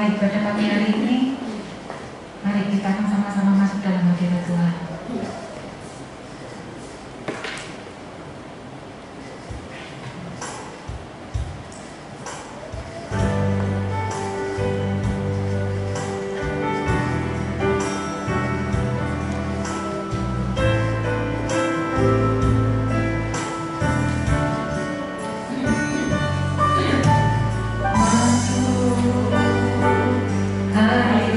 mulai ibadah pagi hari ini, mari kita sama-sama masuk dalam hadirat Tuhan. Hari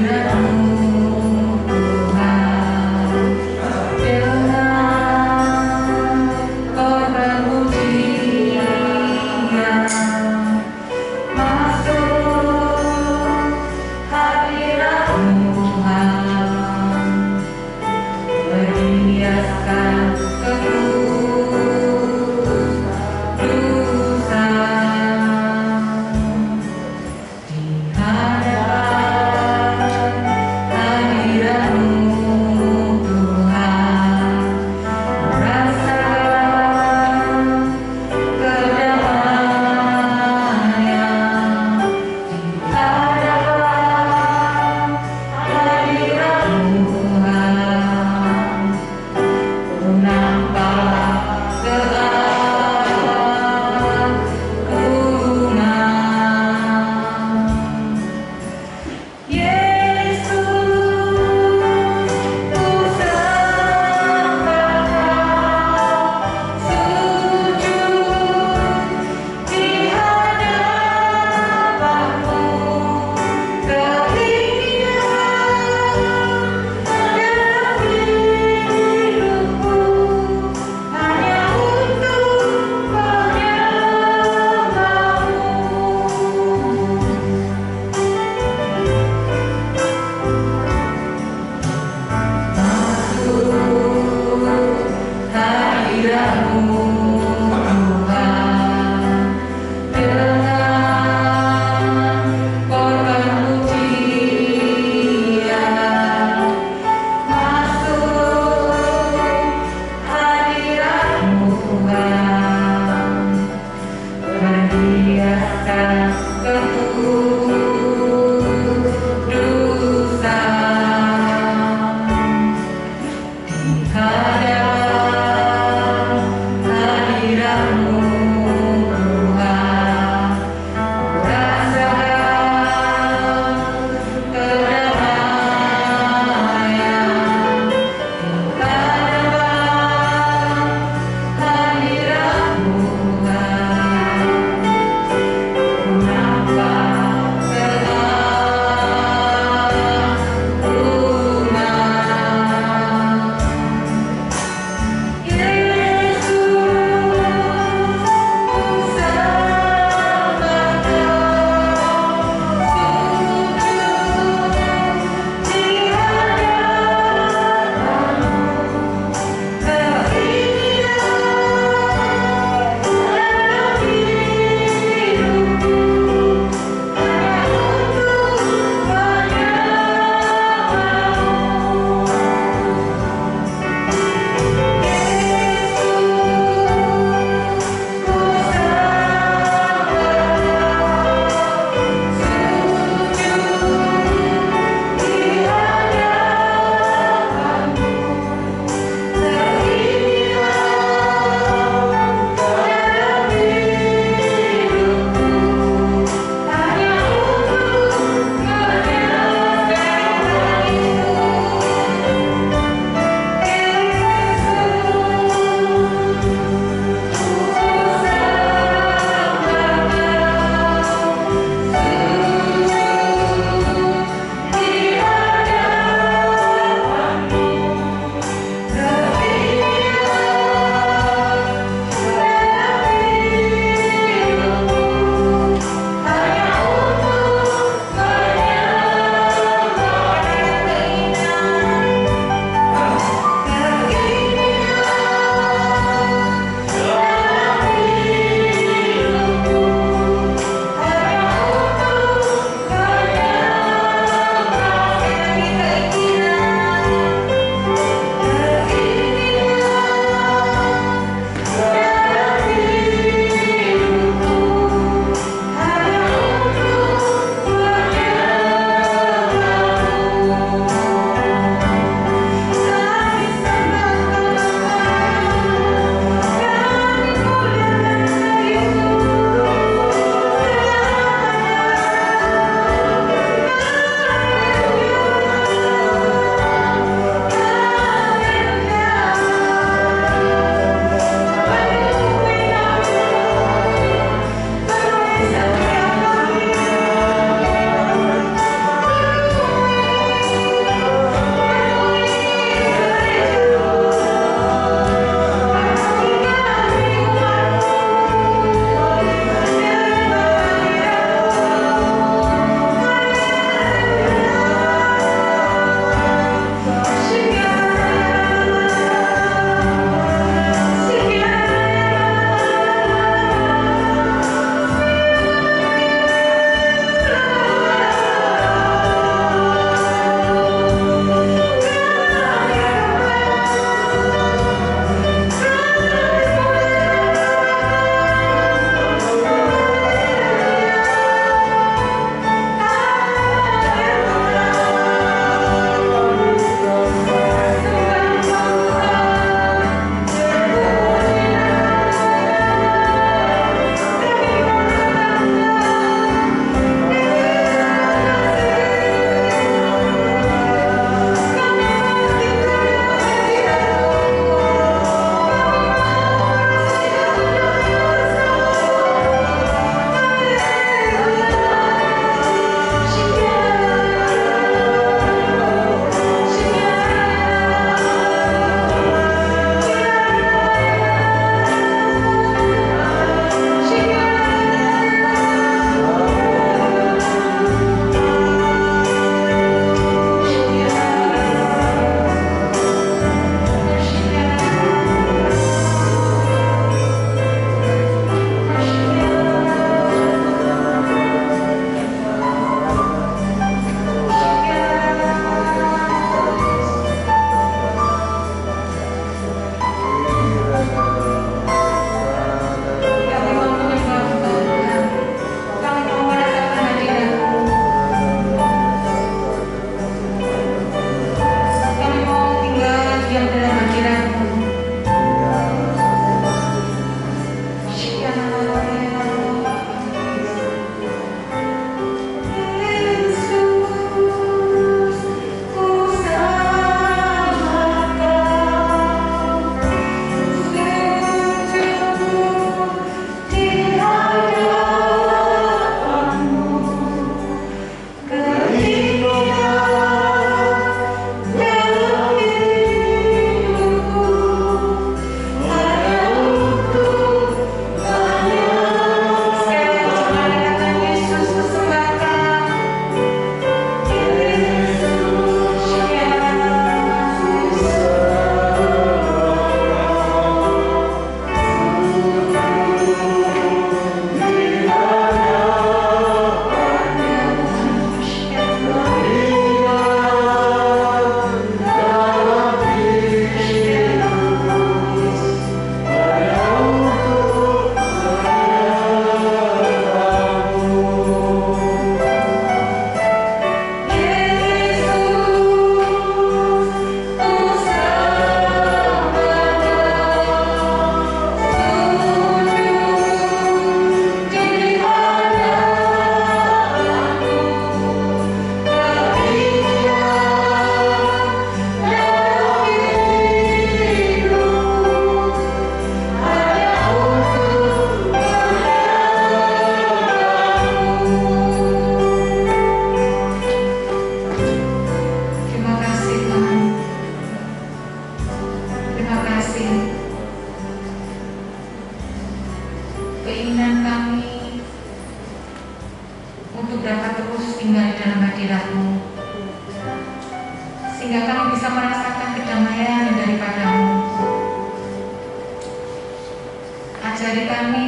mengajari kami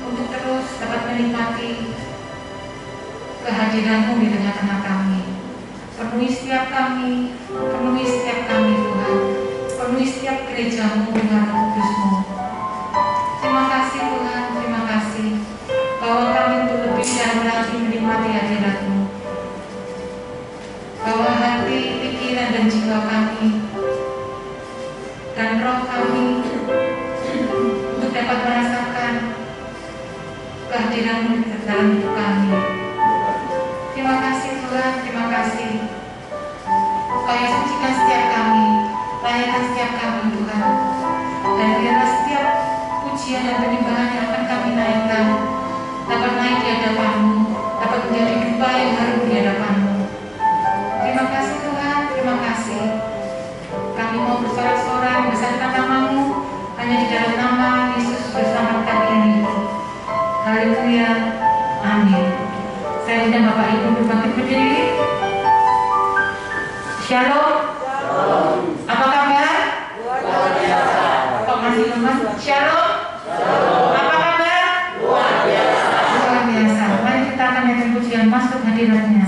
untuk terus dapat menikmati kehadiran-Mu di tengah-tengah kami. Penuhi setiap kami Tuhan. Penuhi setiap gereja-Mu dengan Roh Kudus-Mu. Terima kasih Tuhan, terima kasih bahwa kami untuk lebih dan lagi menikmati hadirat-Mu. Bahwa hati, pikiran dan jiwa kami dan roh kami untuk dapat merasakan kehadiran-Mu dalam hidup kami. Terima kasih Tuhan, terima kasih. Supaya sucikan setiap kami, layakan setiap kami Tuhan. Dan biarlah setiap pujian dan penyembahan yang akan kami naikkan dapat naik di hadapan-Mu, dapat menjadi dupa yang harum di hadapan-Mu. Terima kasih Tuhan, terima kasih. Kami mau bersorak-sorai membesarkan nama-Mu hanya di dalam nama Yesus bersama kami ini. Haleluya, amin. Saya undang Bapak Ibu berbangkit berdiri. Shalom. Apa kabar? Luar biasa. Kok masih lemas? Shalom. Apa kabar? Luar biasa. Luar biasa. Mari kita akan nyanyikan pujian masuk hadiratnya.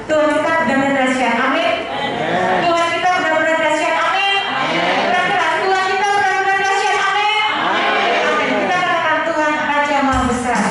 Tuhan kita benar-benar dahsyat. Amin. Tuhan kita benar-benar dahsyat. Amin. Benar-benar Tuhan kita benar-benar dahsyat. Amin. Amin. Kita katakan Tuhan Raja Maha Besar.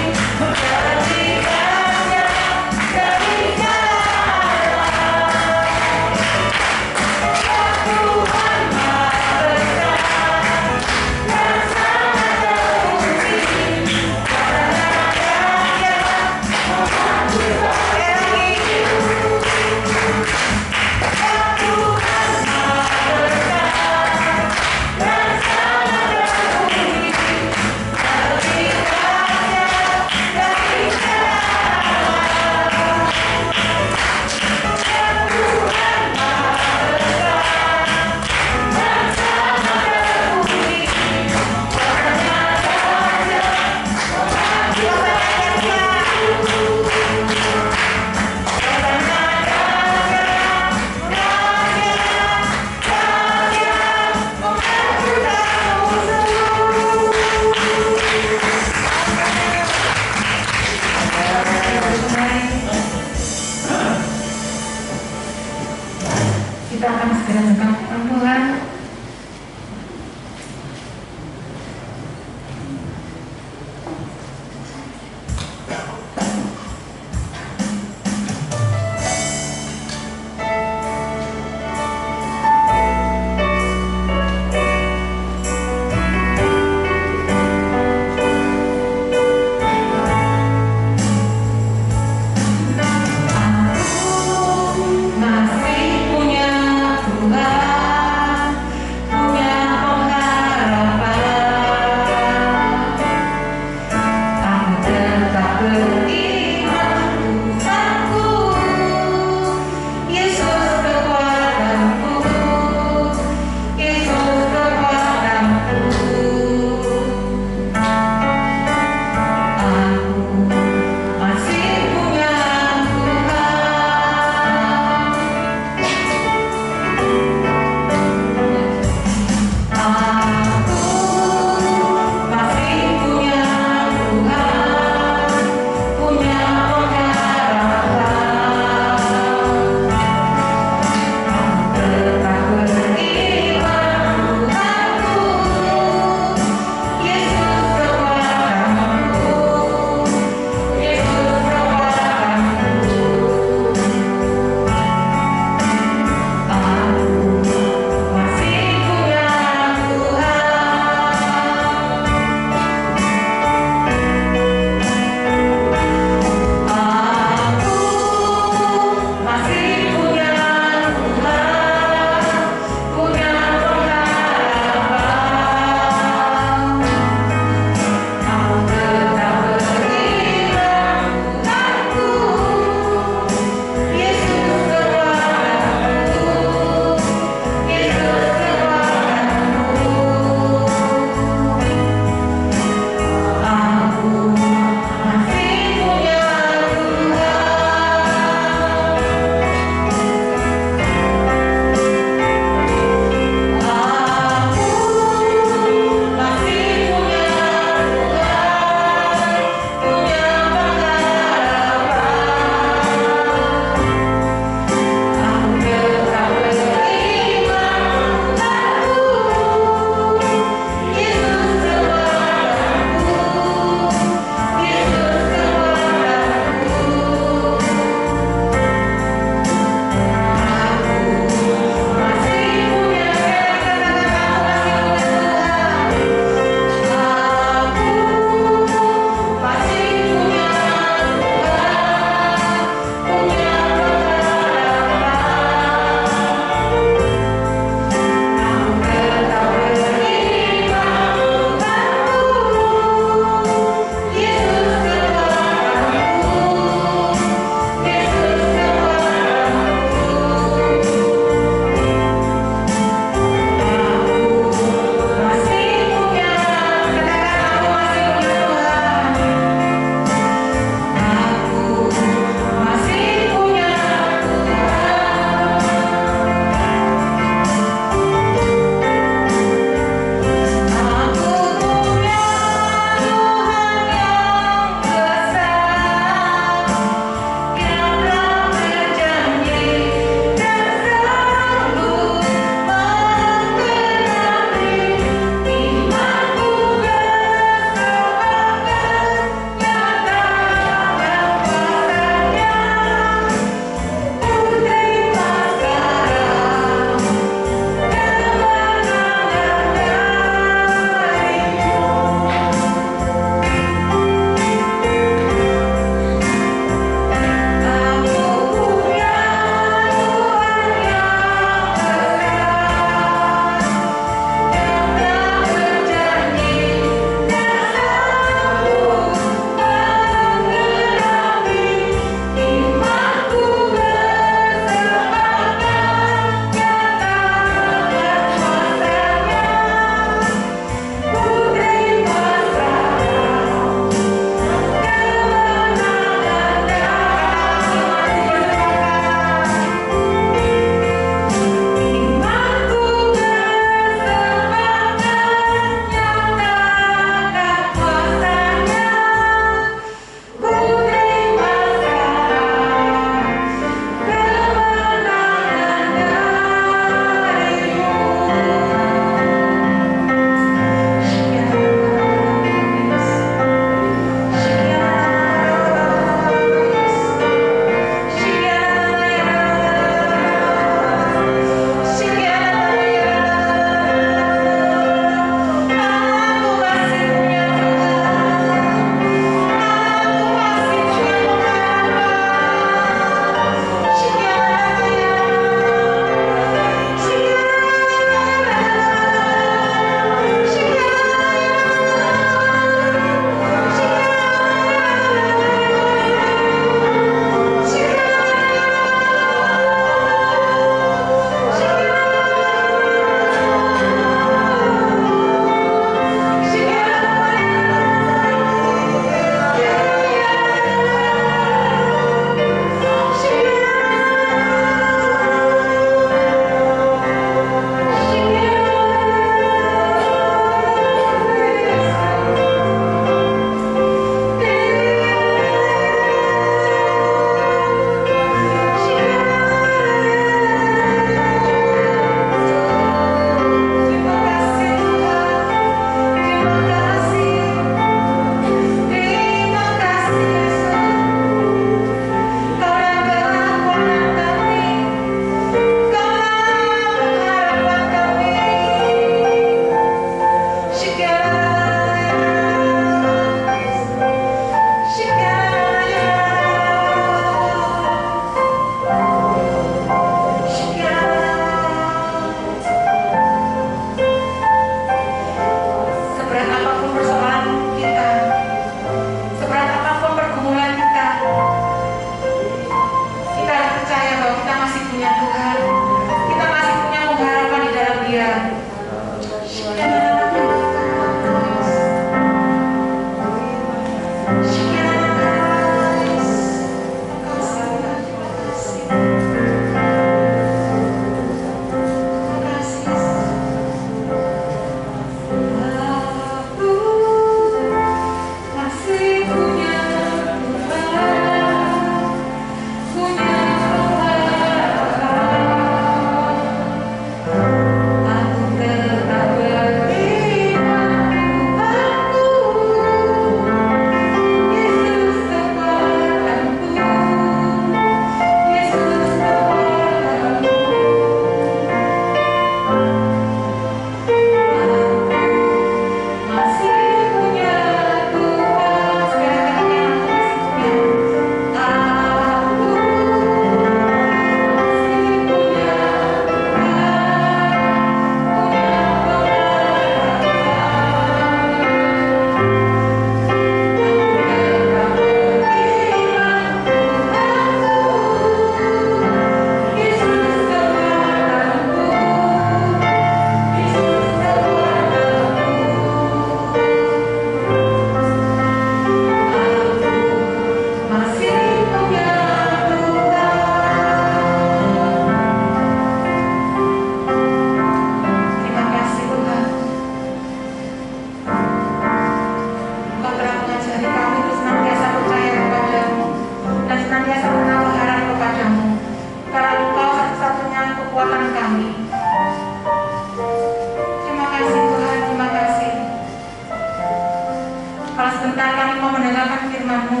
sebentar kami mau mendengarkan firman-Mu.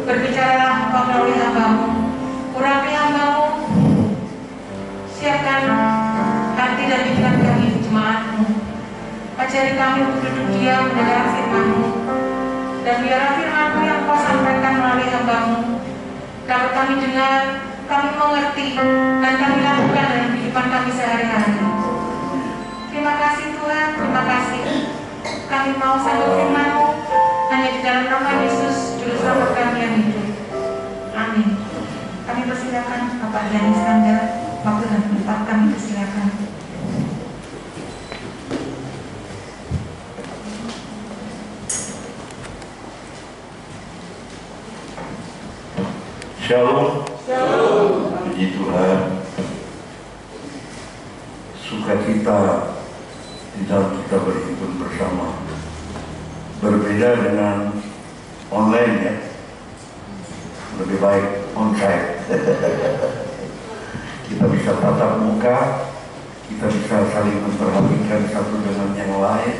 Berbicaralah Engkau melalui hamba-Mu. Urapi hamba-Mu. Siapkan hati dan pikiran kami jemaat-Mu. Ajari kami untuk duduk diam mendengar firman-Mu. Dan biarlah firman-Mu yang Kau sampaikan melalui hamba-Mu dapat kami dengar, kami mengerti, dan kami lakukan dalam kehidupan kami sehari-hari. Terima kasih Tuhan, terima kasih. Kami mau sambut firman-Mu hanya di dalam nama Yesus, Juru Selamat kami yang hidup. Amin. Kami persilakan Bapak Dian Iskandar, waktu dan tempat kami persilakan. Shalom. Shalom. Puji Tuhan. Sukacita di dalam kita berhimpun bersama. Berbeda dengan online ya. Lebih baik onsite. Kita bisa tatap muka, kita bisa saling memperhatikan satu dengan yang lain.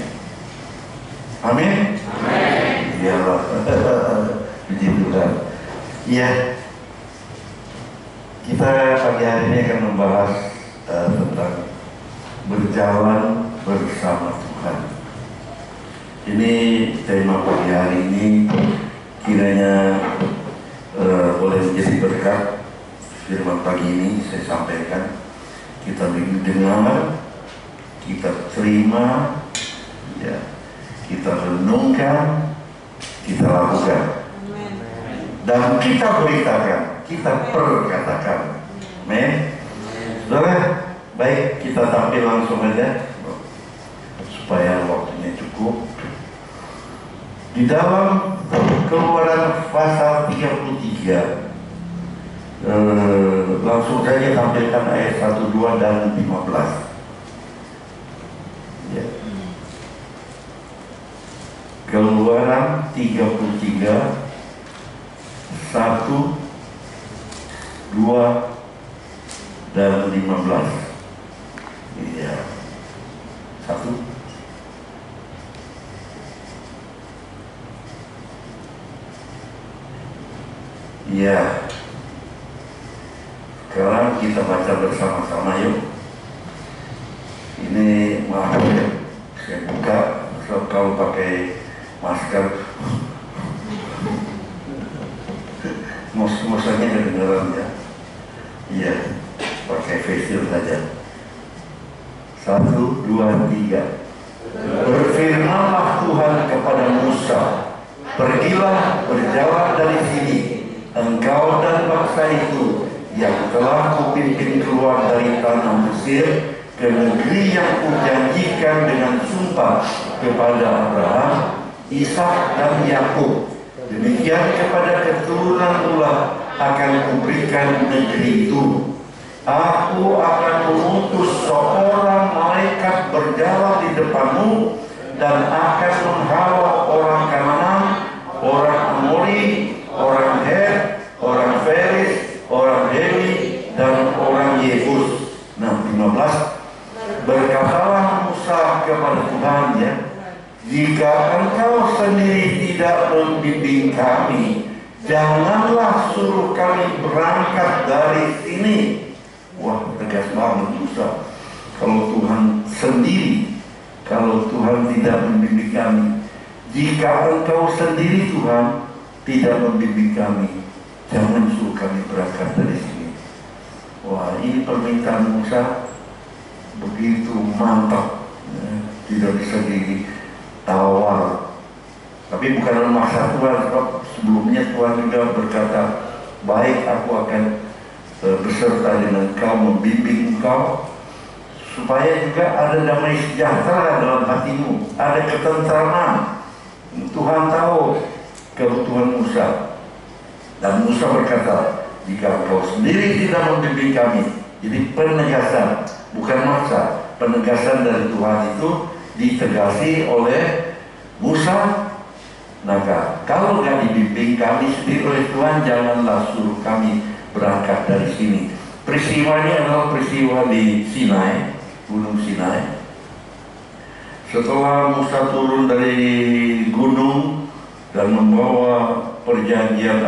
Amin. Amin. Iyalah. Puji Tuhan. Iya. Kita pagi hari ini akan membahas tentang berjalan bersama Tuhan. Ini tema pagi hari ini kiranya boleh menjadi berkat. Firman pagi ini saya sampaikan, kita dengar, kita terima, ya, kita renungkan, kita lakukan, dan kita beritakan, kita perkatakan. Amin. Saudara, baik, kita tampil langsung aja supaya waktunya cukup. Di dalam Keluaran pasal 33, langsung saja tampilkan ayat 1, 2, dan 15. Ya. Keluaran 33, 1, 2, dan 15. Iya. 1. Iya. Sekarang kita baca bersama-sama yuk. Ini maaf ya, saya buka. So, kalau pakai masker, mos-mosannya kedengeran ya. Iya, pakai face shield saja. 1, 2, 3. Berfirmanlah Tuhan kepada Musa, pergilah, berjalan dari sini, engkau dan bangsa itu yang telah kupimpin keluar dari tanah Mesir ke negeri yang kujanjikan dengan sumpah kepada Abraham, Ishak, dan Yakub. Demikian kepada keturunan pula akan kuberikan negeri itu. Aku akan mengutus seorang malaikat berjalan di depanmu dan akan menghalau orang Kanaan, orang Amori, orang Het, orang Feris, orang Hewi, dan orang Yebus. Nah, 15. Berkatalah Musa kepada Tuhan, ya, jika engkau sendiri tidak membimbing kami, janganlah suruh kami berangkat dari sini. Wah, tegas banget Musa. Kalau Tuhan sendiri, kalau Tuhan tidak membimbing kami, jika engkau sendiri Tuhan tidak membimbing kami, jangan suruh kami berangkat dari sini. Wah, ini permintaan Musa begitu mantap, ya, tidak bisa ditawar. Tapi bukan memaksa Tuhan, sebab sebelumnya Tuhan juga berkata, baik, aku akan beserta dengan kau, membimbing engkau, supaya juga ada damai sejahtera dalam hatimu, ada ketentraman. Tuhan tahu kebutuhan Musa, dan Musa berkata, jika engkau sendiri tidak membimbing kami. Jadi penegasan, bukan maksa. Penegasan dari Tuhan itu ditegasi oleh Musa. Maka kalau nggak dibimbing kami sendiri oleh Tuhan, janganlah suruh kami berangkat dari sini. Peristiwa ini adalah peristiwa di Sinai, Gunung Sinai. Setelah Musa turun dari gunung, membawa perjanjian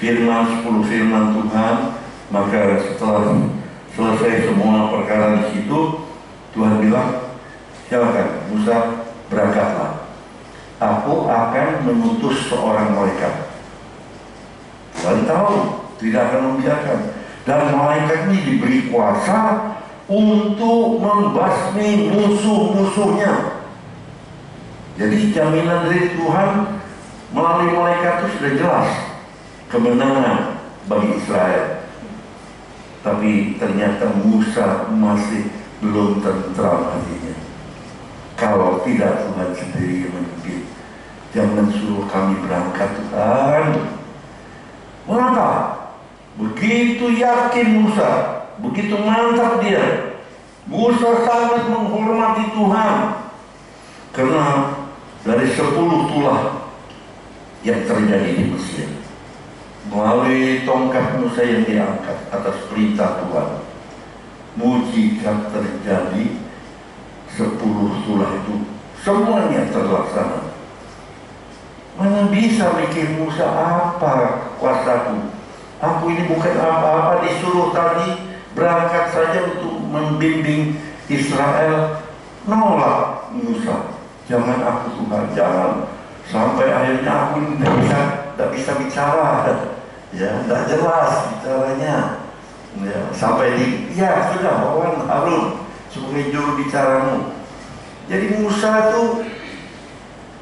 firman 10 firman Tuhan. Maka setelah selesai semua perkara di situ, Tuhan bilang, silakan Musa, berangkatlah. Aku akan mengutus seorang malaikat. Tuhan tahu, tidak akan membiarkan. Dan malaikat ini diberi kuasa untuk membasmi musuh-musuhnya. Jadi jaminan dari Tuhan melalui malaikat itu sudah jelas kemenangan bagi Israel. Tapi ternyata Musa masih belum tentram hatinya. Kalau tidak Tuhan sendiri yang memimpin. Jangan suruh kami berangkat Tuhan. Mengapa? Begitu yakin Musa, begitu mantap dia. Musa sangat menghormati Tuhan. Karena dari 10 tulah yang terjadi di Mesir, melalui tongkat Musa yang diangkat atas perintah Tuhan, mujizat terjadi. 10 tulah itu semuanya terlaksana. Mana bisa mikir Musa, apa kuasaku? Aku ini bukan apa-apa, disuruh tadi berangkat saja untuk membimbing Israel. Nolak Musa. Jangan aku Tuhan, jangan. Sampai akhirnya aku tidak bisa bicara. Ya, tidak jelas bicaranya. Ya, sampai ya sudah bawa Harun sebagai juru bicaramu. Jadi Musa tuh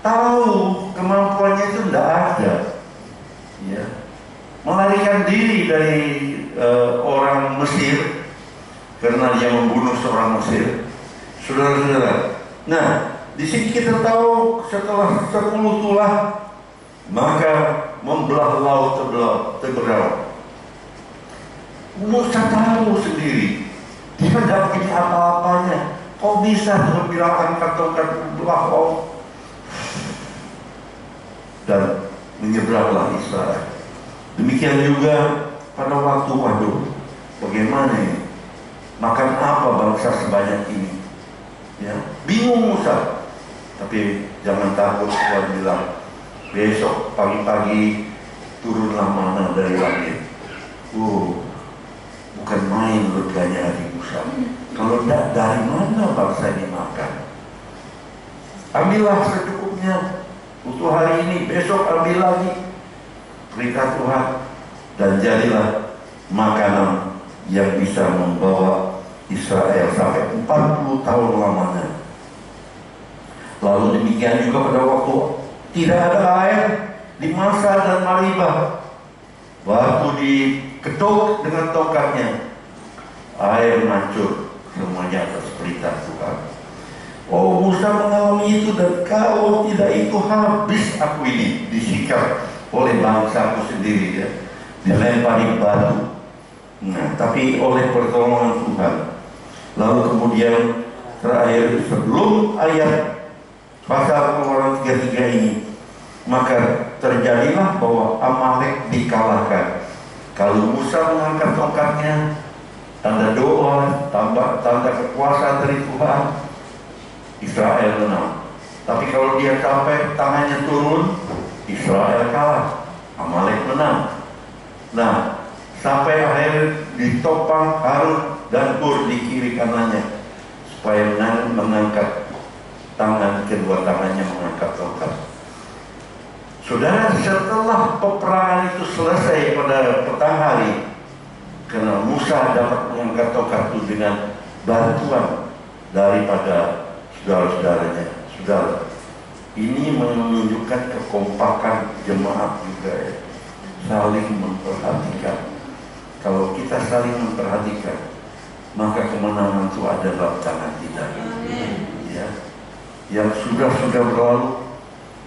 tahu kemampuannya itu tidak ada. Ya. Melarikan diri dari orang Mesir karena dia membunuh seorang Mesir. Saudara-saudara, nah di sini kita tahu setelah 10 tulah maka membelah laut terbelah. Musa tahu sendiri dia tidak punya apa-apanya. Kok bisa bilang angkat tongkat belah laut? Dan menyeberanglah Israel. Demikian juga pada waktu bagaimana ini? Makan apa bangsa sebanyak ini? Ya, bingung Musa. Tapi jangan takut, Tuhan bilang, besok pagi-pagi turunlah mana dari langit. Bukan main leganya hati Musa. Kalau tidak, dari mana bangsa ini makan? Ambillah secukupnya. Untuk hari ini, besok ambil lagi. Perintah Tuhan. Dan jadilah makanan yang bisa membawa Israel sampai 40 tahun lamanya. Lalu demikian juga pada waktu tidak ada air di Masa dan Maribah. Waktu diketuk dengan tongkatnya, air mancur semuanya atas perintah Tuhan. Oh, Musa mengalami itu, dan kalau tidak itu habis aku ini disikap oleh bangsaku sendiri, ya, dilempari batu. Nah, tapi oleh pertolongan Tuhan. Lalu kemudian terakhir sebelum ayat pasal Pengeluaran 33 ini, maka terjadilah bahwa Amalek dikalahkan. Kalau Musa mengangkat tongkatnya, tanda doa, tanda kekuasaan dari Tuhan, Israel menang. Tapi kalau dia sampai tangannya turun, Israel kalah, Amalek menang. Nah, sampai akhir ditopang Harun dan Hur di kiri kanannya, supaya mengangkat tangan, kedua tangannya mengangkat tongkat. Saudara, setelah peperangan itu selesai pada petang hari, karena Musa dapat mengangkat tongkat itu dengan bantuan daripada saudara-saudaranya. Saudara, ini menunjukkan kekompakan jemaat juga, ya. Saling memperhatikan. Kalau kita saling memperhatikan, maka kemenangan itu ada dalam tangan kita. Ya. Yang sudah berlalu,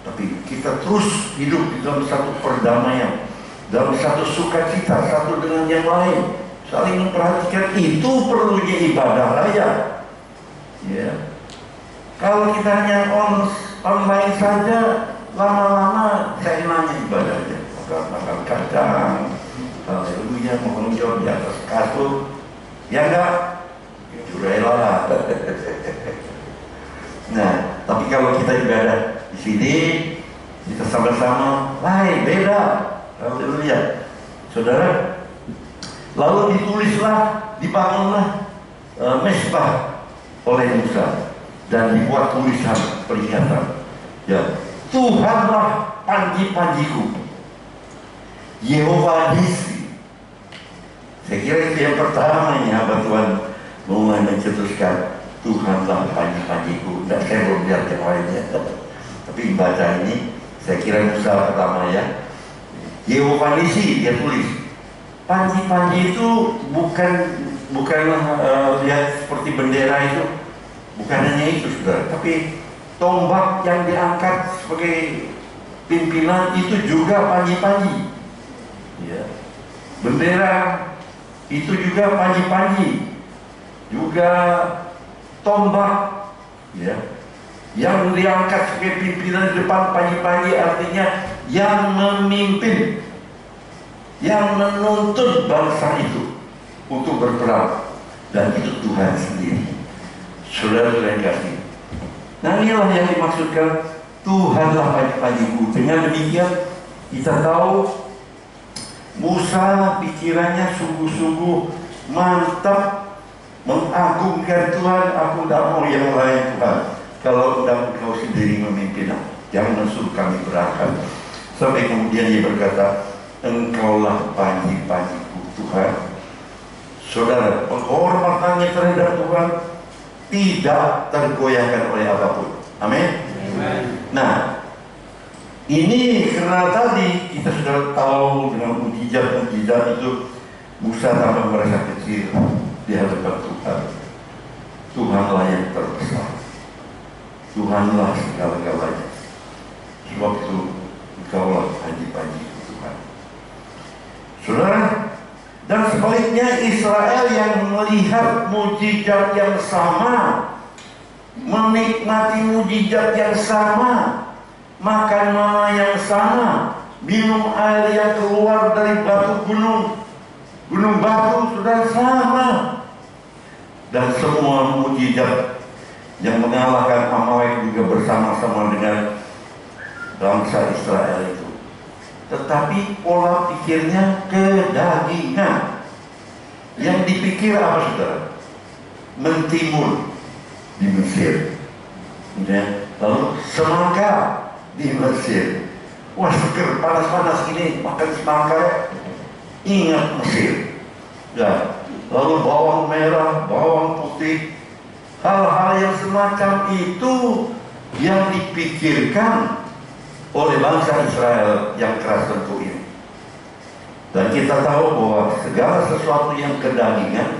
tapi kita terus hidup di dalam satu perdamaian, dalam satu sukacita satu dengan yang lain, saling memperhatikan. Itu perlunya ibadah raya. Ya. Kalau kita hanya online saja, lama-lama saya nanya ibadahnya, makan kacang, haleluya, menonjol di atas kasur, ya enggak? Curailah. Nah, tapi kalau kita ibadah di sini, Kita sama-sama lain, beda. Haleluya. Saudara, lalu ditulislah, dibangunlah mezbah oleh Musa dan dibuat tulisan peringatan. Ya, Tuhanlah panji-panjiku, Yehova Nisi. Saya kira itu yang pertama ya, Tuhan mau mencetuskan Tuhanlah panji-panjiku. Dan saya belum lihat yang lainnya, tapi baca ini saya kira Musa pertama ya. Yehova Nisi dia tulis. Panji-panji itu bukan lihat seperti bendera itu, bukan hanya itu saudara, tapi tombak yang diangkat sebagai pimpinan itu juga panji-panji. Ya. Bendera itu juga panji-panji, juga tombak, ya, yang diangkat sebagai pimpinan di depan panji-panji artinya yang memimpin, yang menuntun bangsa itu untuk berperang, dan itu Tuhan sendiri. Saudara-saudara yang kasih, nah inilah yang dimaksudkan Tuhanlah panji-panjiku. Dengan demikian kita tahu Musa pikirannya sungguh-sungguh mantap, mengagungkan Tuhan. Aku tidak mau yang lain Tuhan, kalau tidak Engkau sendiri memimpin, jangan suruh kami berangkat. Sampai kemudian dia berkata, Engkaulah panji-panjiku Tuhan. Saudara, penghormatannya terhadap Tuhan tidak tergoyahkan oleh apapun. Amin. Nah, ini karena tadi kita sudah tahu dengan mukjizat itu Musa tambah merasa kecil di hadapan Tuhan. Tuhanlah yang terbesar, Tuhanlah segala-galanya. Sebab itu Engkaulah panji-panji Tuhan. Saudara, dan sebaliknya Israel yang melihat mukjizat yang sama, menikmati mukjizat yang sama, makan mana yang sama, minum air yang keluar dari batu gunung batu sudah sama, dan semua mukjizat yang mengalahkan Amalek juga bersama-sama dengan bangsa Israel itu. Tetapi pola pikirnya kedagingan. Yang dipikir apa saudara? Mentimur di Mesir, ya. Lalu semangka di Mesir. Wah seger, panas-panas ini makan semangka, ingat Mesir. Ya. Lalu bawang merah, bawang putih, hal-hal yang semacam itu yang dipikirkan oleh bangsa Israel yang keras tentu ini. Dan kita tahu bahwa segala sesuatu yang kedagingan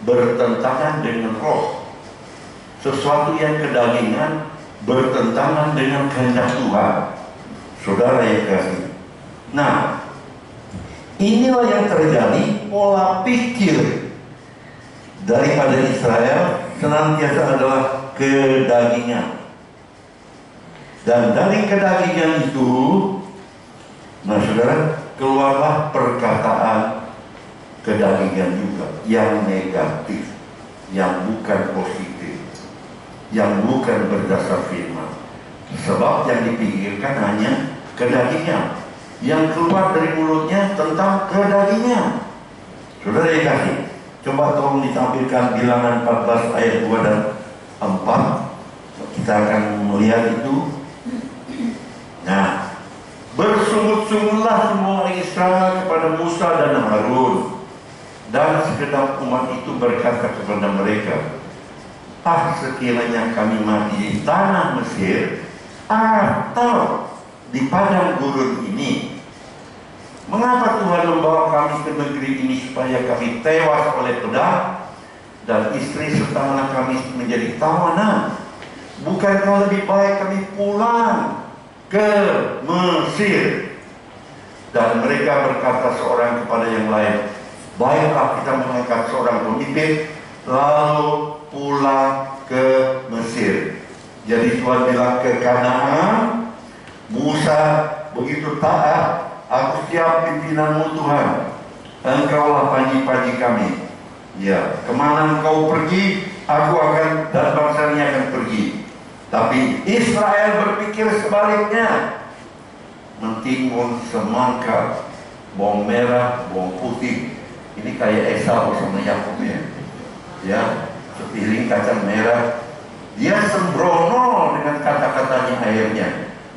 bertentangan dengan roh. Sesuatu yang kedagingan bertentangan dengan kehendak Tuhan. Saudara yang kasih. Nah, inilah yang terjadi, pola pikir daripada Israel senantiasa adalah kedagingan. Dan dari kedagingan itu, nah saudara, keluarlah perkataan kedagingan juga yang negatif, yang bukan positif, yang bukan berdasar firman. Sebab yang dipikirkan hanya kedagingan, yang keluar dari mulutnya tentang kedagingan. Saudara yang kasih, coba tolong ditampilkan Bilangan 14 ayat 2 dan 4. Kita akan melihat itu. Nah, bersungut-sungutlah semua orang Israel kepada Musa dan Harun, dan segenap umat itu berkata kepada mereka, sekiranya kami mati di tanah Mesir atau di padang gurun ini, mengapa Tuhan membawa kami ke negeri ini supaya kami tewas oleh pedang dan istri serta anak kami menjadi tawanan? Bukankah lebih baik kami pulang ke Mesir? Dan mereka berkata seorang kepada yang lain, baiklah kita mengangkat seorang pemimpin lalu pulang ke Mesir. Jadi Tuhan bilang ke Kanaan, Musa begitu taat, aku siap pimpinanmu Tuhan, engkaulah panji-panji kami. Ya, kemana engkau pergi, aku akan, dan bangsa ini akan pergi. Tapi Israel berpikir sebaliknya. mentimun, semangka, bawang merah, bawang putih. Ini kayak Esau sama Yakub ya. Ya, sepiring kacang merah. Dia sembrono dengan kata-katanya akhirnya.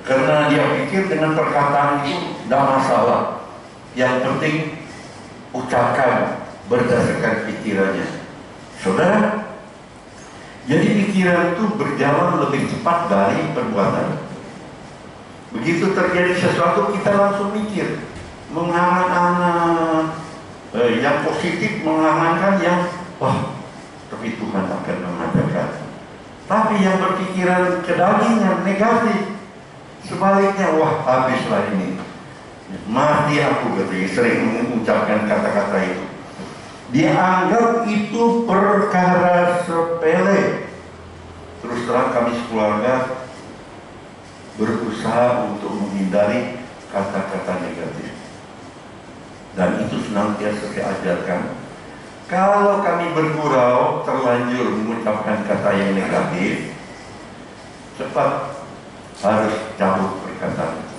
Karena dia pikir dengan perkataan itu tidak masalah. Yang penting ucapkan berdasarkan pikirannya. Saudara, jadi pikiran itu berjalan lebih cepat dari perbuatan. Begitu terjadi sesuatu kita langsung mikir, mengangan-angan, yang positif mengangankan yang wah, tapi Tuhan akan mengadakan. Tapi yang berpikiran kedagingan negatif, sebaliknya wah habislah ini, mati aku, katanya sering mengucapkan kata-kata itu. Dia anggap itu perkara sepele. Terus terang kami sekeluarga berusaha untuk menghindari kata-kata negatif. Dan itu senantiasa saya ajarkan. Kalau kami bergurau terlanjur mengucapkan kata yang negatif, cepat harus cabut perkataan itu.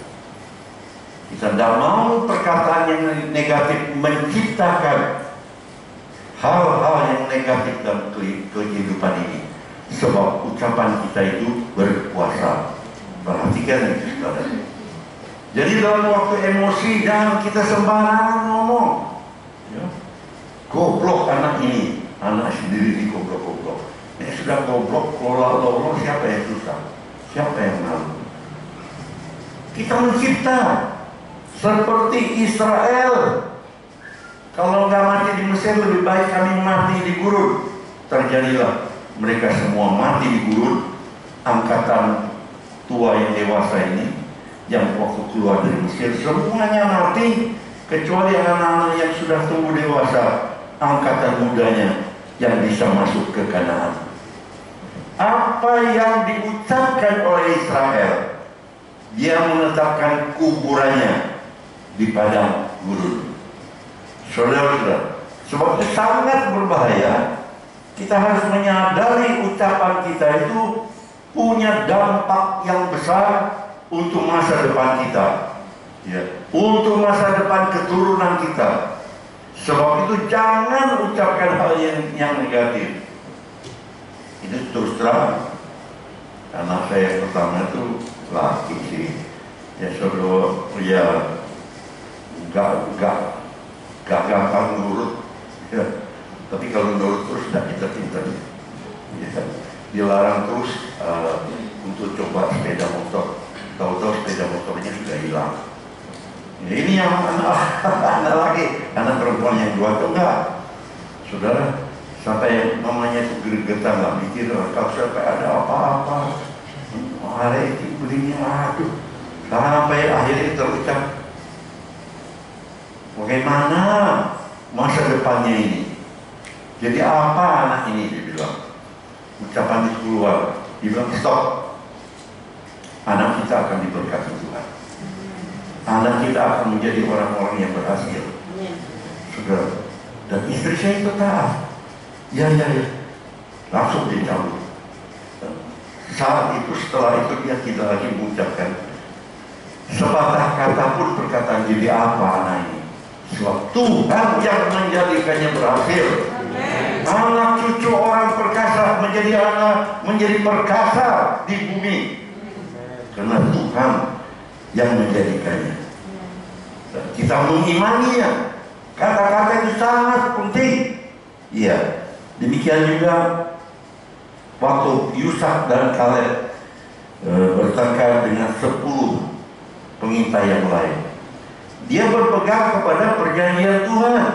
Kita tidak mau perkataan yang negatif menciptakan hal-hal yang negatif dalam kehidupan ini. Sebab ucapan kita itu berkuasa. Perhatikan itu, saudara. Jadi dalam waktu emosi jangan kita sembarangan ngomong. Ya. Goblok anak ini, anak sendiri di goblok-goblok. Ini sudah goblok, lola siapa yang susah? Siapa yang malu? Kita mencipta seperti Israel. Kalau nggak mati di Mesir, lebih baik kami mati di gurun. Terjadilah mereka semua mati di gurun. Angkatan tua yang dewasa ini, yang waktu keluar dari Mesir, semuanya mati, kecuali anak-anak yang sudah tumbuh dewasa, angkatan mudanya yang bisa masuk ke Kanaan. Apa yang diucapkan oleh Israel, dia menetapkan kuburannya di padang gurun. Saudara-saudara, sebab itu sangat berbahaya. Kita harus menyadari ucapan kita itu punya dampak yang besar untuk masa depan kita, ya, untuk masa depan keturunan kita. Sebab itu jangan ucapkan hal yang negatif. Itu terus terang, anak saya pertama itu laki sih, ya saudara, ya gak gampang nurut, ya. Tapi kalau nurut terus tidak kita pintar, ya. Dilarang terus untuk coba sepeda motor, tahu-tahu sepeda motornya sudah hilang. Ya, ini yang anak lagi, anak perempuan yang dua itu enggak, saudara, sampai mamanya itu gregetan lah, mikir kalau sampai ada apa-apa, hari itu belinya, aduh, sampai akhirnya terucap, bagaimana masa depannya ini? Jadi apa anak ini, dia bilang. Ucapan itu keluar, dia bilang stop. Anak kita akan diberkati Tuhan. Anak kita akan menjadi orang-orang yang berhasil. Saudara, dan istri saya itu taat. Ya, langsung dicabut. Saat itu, setelah itu dia tidak lagi mengucapkan sepatah kata pun perkataan jadi apa anak ini. Sebab Tuhan yang menjadikannya berhasil. Anak cucu orang perkasa menjadi perkasa di bumi karena Tuhan yang menjadikannya. Dan kita mengimaninya. Kata-kata itu sangat penting. Iya. Demikian juga waktu Yusak dan Kaleb bertengkar dengan 10 pengintai yang lain. Dia berpegang kepada perjanjian Tuhan.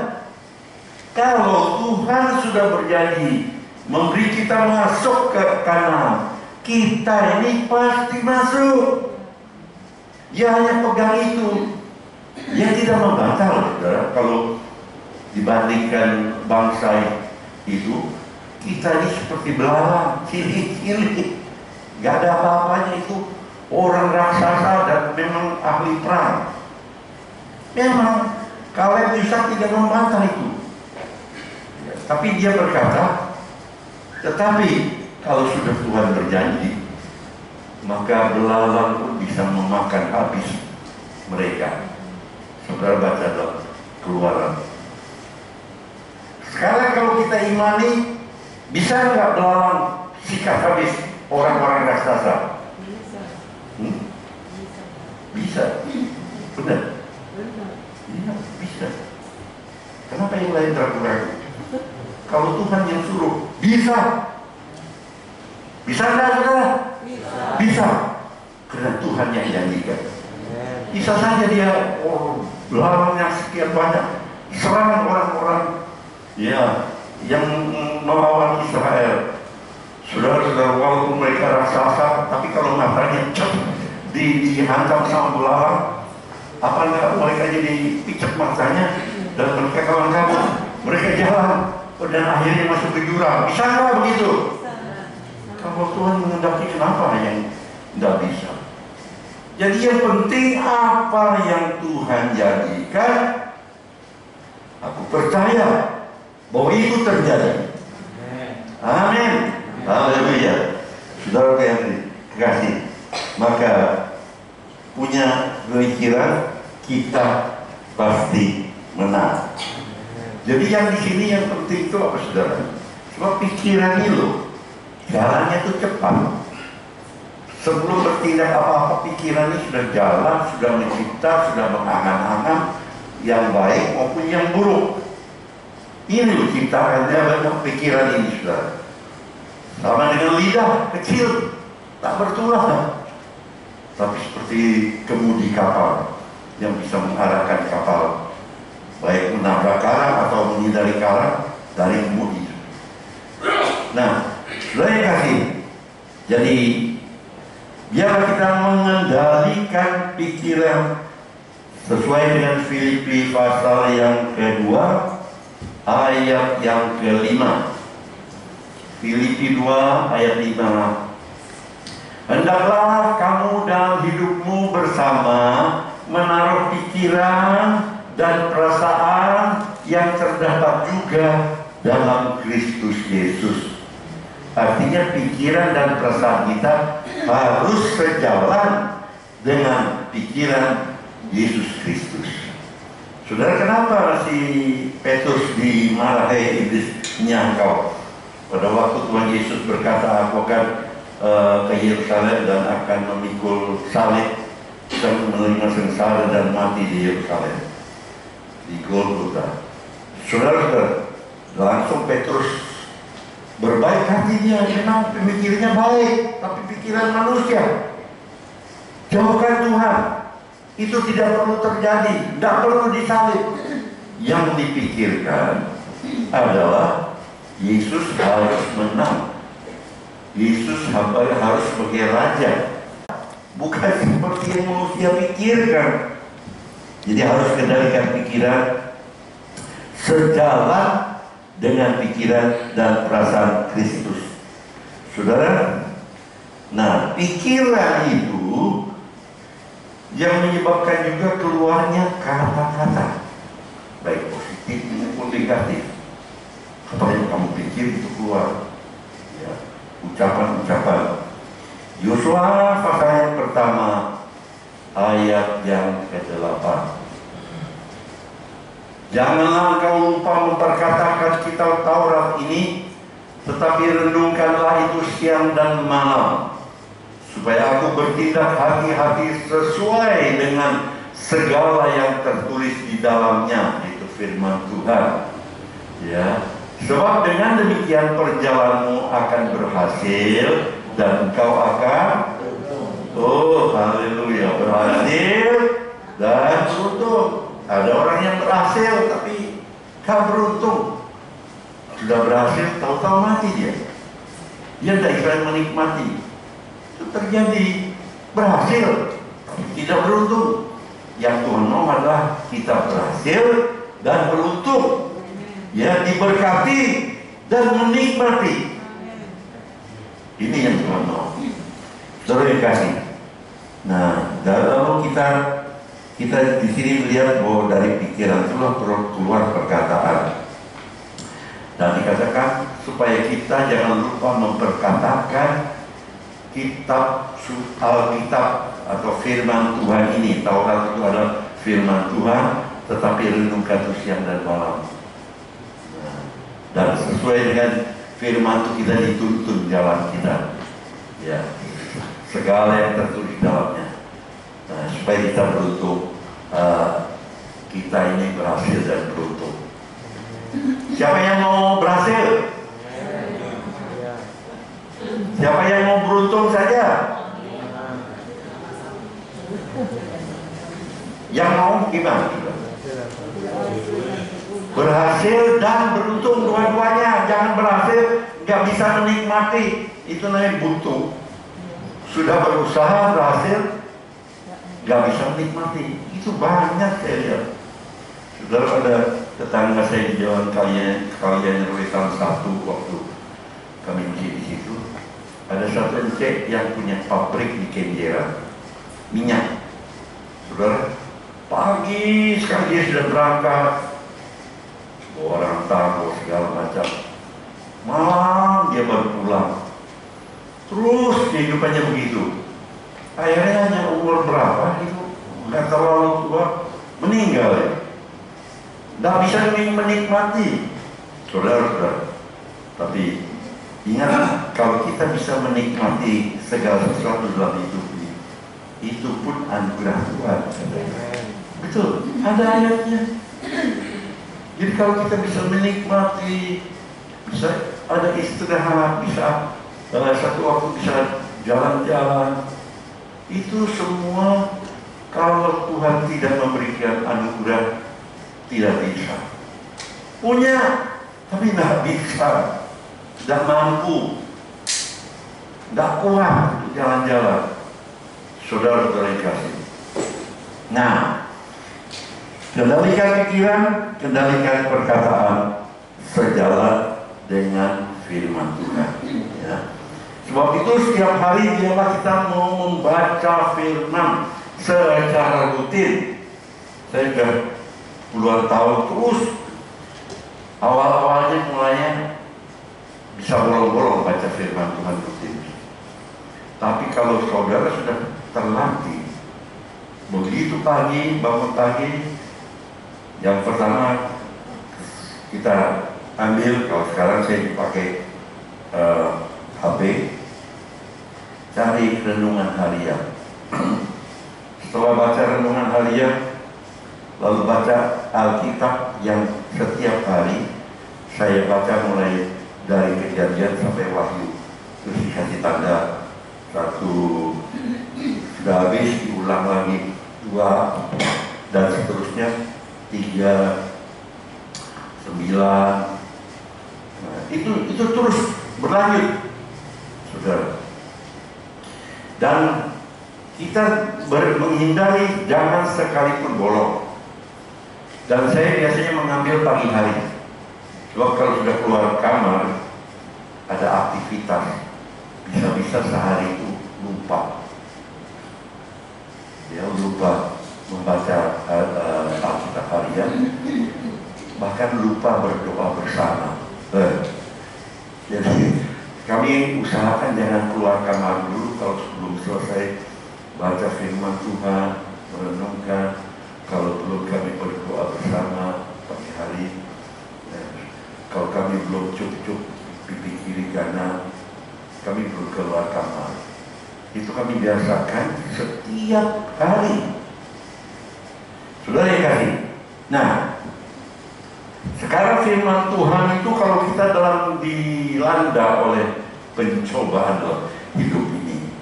Kalau Tuhan sudah berjanji memberi kita masuk ke Kanaan, kita ini pasti masuk. Dia hanya pegang itu. Dia tidak membantah, saudara. Kalau dibandingkan bangsa itu, kita ini seperti belalang, cilik-cilik, gak ada apa-apanya. Itu orang raksasa dan memang ahli perang. Memang Kaleb Yusak tidak membantah itu. Tapi dia berkata, tetapi kalau sudah Tuhan berjanji, maka belalang pun bisa memakan habis mereka. Saudara baca dalam Keluaran. Sekarang kalau kita imani, bisa nggak belalang sikat habis orang-orang raksasa? Bisa. Benar? Iya, bisa. Kenapa yang lain ragu-ragu? Kalau Tuhan yang suruh, bisa. Bisa nggak, saudara? Bisa. Karena Tuhan yang janjikan. Bisa saja dia belalang yang sekian banyak serang orang-orang ya yang melawan Israel. Saudara-saudara, walaupun mereka raksasa, tapi kalau matanya dihantam sama belalang, apa enggak mereka jadi picek matanya dan mereka kawan kabur, mereka jalan dan akhirnya masuk ke jurang. Bisa nggak begitu? Kalau Tuhan menghendaki, kenapa yang nggak bisa? Jadi yang penting apa yang Tuhan jadikan, aku percaya bahwa itu terjadi. Amin. Haleluya. Saudara yang dikasih, maka punya pemikiran kita pasti menang. Jadi yang di sini yang penting itu apa, saudara? Sebab pikiran itu jalannya itu cepat. Sebelum bertindak apa-apa, pikiran ini sudah jalan, sudah mencipta, sudah mengangan-angan yang baik maupun yang buruk. Ini loh ciptaannya banyak pikiran ini, saudara. Sama dengan lidah kecil, tak bertulah, tapi seperti kemudi kapal yang bisa mengarahkan kapal, baik menabrak karang atau menghindari karang dari kemudi. Nah, saudara yang kasih, jadi biarlah kita mengendalikan pikiran sesuai dengan Filipi pasal yang kedua ayat yang kelima. Filipi 2 ayat 5. Hendaklah kamu dalam hidupmu bersama menaruh pikiran dan perasaan yang terdapat juga dalam Kristus Yesus. Artinya pikiran dan perasaan kita harus sejalan dengan pikiran Yesus Kristus. Saudara, kenapa si Petrus dimarahi iblis nyangkau? Pada waktu Tuhan Yesus berkata, aku akan ke Yerusalem dan akan memikul salib dan menerima sengsara dan mati di Yerusalem, di Golgota. Saudara, langsung Petrus berbaik hatinya, memang pemikirannya baik, tapi pikiran manusia. Jauhkan Tuhan, itu tidak perlu terjadi, tidak perlu disalib. Yang dipikirkan adalah Yesus harus menang, Yesus harus sebagai raja, bukan seperti yang manusia pikirkan. Jadi harus kendalikan pikiran sejalan dengan pikiran dan perasaan Kristus. Saudara, nah pikiran itu yang menyebabkan juga keluarnya kata-kata, baik positif maupun negatif. Apa yang kamu pikir itu keluar, ya, ucapan-ucapan. Yosua pasal yang pertama ayat yang ke-8. Janganlah engkau lupa memperkatakan kitab Taurat ini, tetapi renungkanlah itu siang dan malam, supaya aku bertindak hati-hati sesuai dengan segala yang tertulis di dalamnya. Itu firman Tuhan. Ya, sebab dengan demikian perjalananmu akan berhasil dan engkau akan, oh haleluya, berhasil dan beruntung. Ada orang yang berhasil tapi gak beruntung. Sudah berhasil, tahu-tahu mati dia. Dia tidak ikhlas menikmati. Itu terjadi. Berhasil tapi tidak beruntung. Yang Tuhan mau adalah kita berhasil dan beruntung, ya, diberkati dan menikmati. Ini yang Tuhan mau. Saudara yang kasih. Nah, lalu kita di sini melihat bahwa dari pikiran itulah keluar perkataan. Dan dikatakan supaya kita jangan lupa memperkatakan kitab Alkitab atau firman Tuhan ini. Taurat itu adalah firman Tuhan, tetapi renungkan itu siang dan malam. Dan sesuai dengan firman itu kita dituntun jalan kita, ya, segala yang tertulis dalamnya. Nah, supaya kita beruntung, kita ini berhasil dan beruntung. Siapa yang mau berhasil? Siapa yang mau beruntung saja? Yang mau gimana? Berhasil dan beruntung dua-duanya. Jangan berhasil nggak bisa menikmati, itu namanya buntu. Sudah berusaha berhasil nggak bisa menikmati, itu banyak saya lihat. Saudara, ada tetangga saya di Jalan Kalian Wetan 1 waktu kami masih di situ. Ada satu encik yang punya pabrik di Kenjeran minyak. Saudara, pagi sekali dia sudah berangkat, orang tamu segala macam. Malam dia baru pulang. Terus kehidupannya begitu. Akhirnya hanya umur berapa itu, nggak terlalu tua, meninggal ya. Nggak bisa menikmati, saudara-saudara. Tapi ingat, kalau kita bisa menikmati segala sesuatu dalam hidup ini, itu pun anugerah Tuhan. Betul, ada ayatnya. Jadi kalau kita bisa menikmati, bisa ada istirahat, bisa satu waktu bisa jalan-jalan, itu semua kalau Tuhan tidak memberikan anugerah, tidak bisa. Punya, tapi tidak bisa, tidak mampu, tidak kuat untuk jalan-jalan. Saudara-saudara yang kasih. Nah, kendalikan pikiran, kendalikan perkataan sejalan dengan firman Tuhan. Ya. Sebab itu setiap hari biarlah kita mau membaca firman secara rutin. Saya sudah puluhan tahun terus, awal-awalnya mulainya bisa bolong-bolong baca firman Tuhan rutin. Tapi kalau saudara sudah terlatih, begitu pagi, bangun pagi, yang pertama kita ambil, kalau sekarang saya dipakai HP, cari renungan harian. Setelah baca renungan harian, lalu baca Alkitab yang setiap hari saya baca mulai dari Kejadian sampai Wahyu. Terus dikasih tanda, 1 sudah habis, diulang lagi 2, dan seterusnya 3, 9. Nah, itu terus berlanjut, saudara. Dan kita menghindari jangan sekalipun bolong. Dan saya biasanya mengambil pagi hari. Sebab kalau sudah keluar kamar, ada aktivitas, bisa-bisa sehari itu lupa. Ya, lupa membaca Alkitab harian, bahkan lupa berdoa bersama. Jadi kami usahakan jangan keluar kamar dulu kalau sebelum selesai baca firman Tuhan, merenungkan. Kalau belum kami berdoa bersama pagi hari. Kalau kami belum cukup pipi kiri kanan, kami belum keluar kamar. Itu kami biasakan setiap hari. Saudara yang kasih. Nah, sekarang firman Tuhan itu kalau kita dilanda oleh pencobaan dalam hidup ini,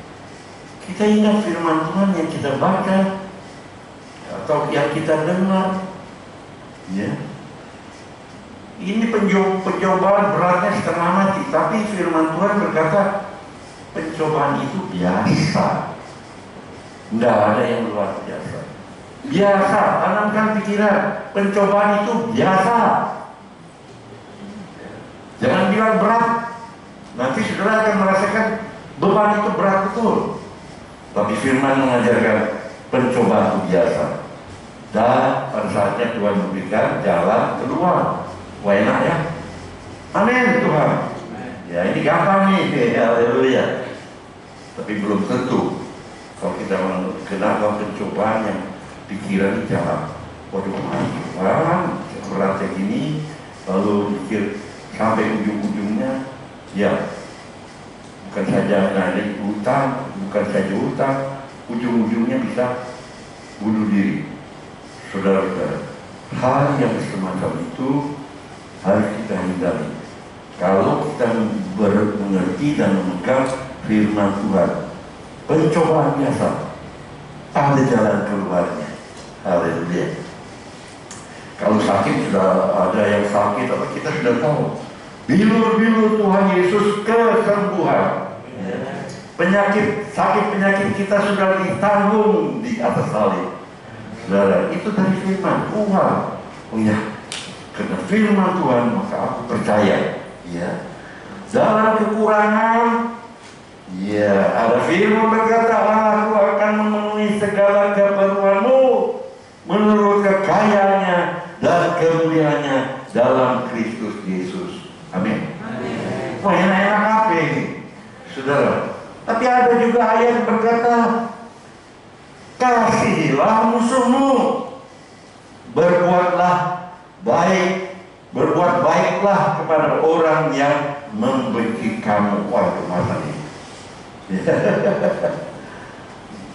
kita ingat firman Tuhan yang kita baca atau yang kita dengar, ya. Ini pencobaan beratnya setengah mati, tapi firman Tuhan berkata pencobaan itu biasa, tidak ada yang luar biasa. Biasa, tanamkan pikiran, pencobaan itu biasa. Jangan bilang berat, nanti saudara akan merasakan beban itu berat betul. Tapi firman mengajarkan pencobaan itu biasa. Dan pada saatnya Tuhan memberikan jalan keluar. Wah, enak ya. Amin Tuhan. Ya, ini gampang nih, haleluya. Tapi belum tentu kalau kita mengenal pencobaan yang pikiran jalan. Waduh, beratnya gini, lalu pikir sampai ujung-ujungnya, ya bukan saja naik utang, bukan saja utang, ujung-ujungnya bisa bunuh diri. Saudara-saudara, hal yang semacam itu harus kita hindari. Kalau kita mengerti dan memegang firman Tuhan, pencobaan biasa, ada jalan keluarnya. Haleluya. Kalau sakit sudah ada yang sakit, apa kita sudah tahu. Bilur-bilur Tuhan Yesus kesembuhan. Penyakit, sakit penyakit kita sudah ditanggung di atas salib. Saudara, itu dari firman Tuhan. Oh ya, karena firman Tuhan maka aku percaya. Ya, dalam kekurangan, ya ada firman berkata, aku akan memenuhi segala keperluanmu menurut kekayaannya dan kemuliaannya dalam Kristus Yesus. Amin. Wah, enak-enak apa ini, saudara? Tapi ada juga ayat yang berkata, kasihilah musuhmu, berbuatlah baik, berbuat baiklah kepada orang yang membenci kamu. Wah, itu masa nih.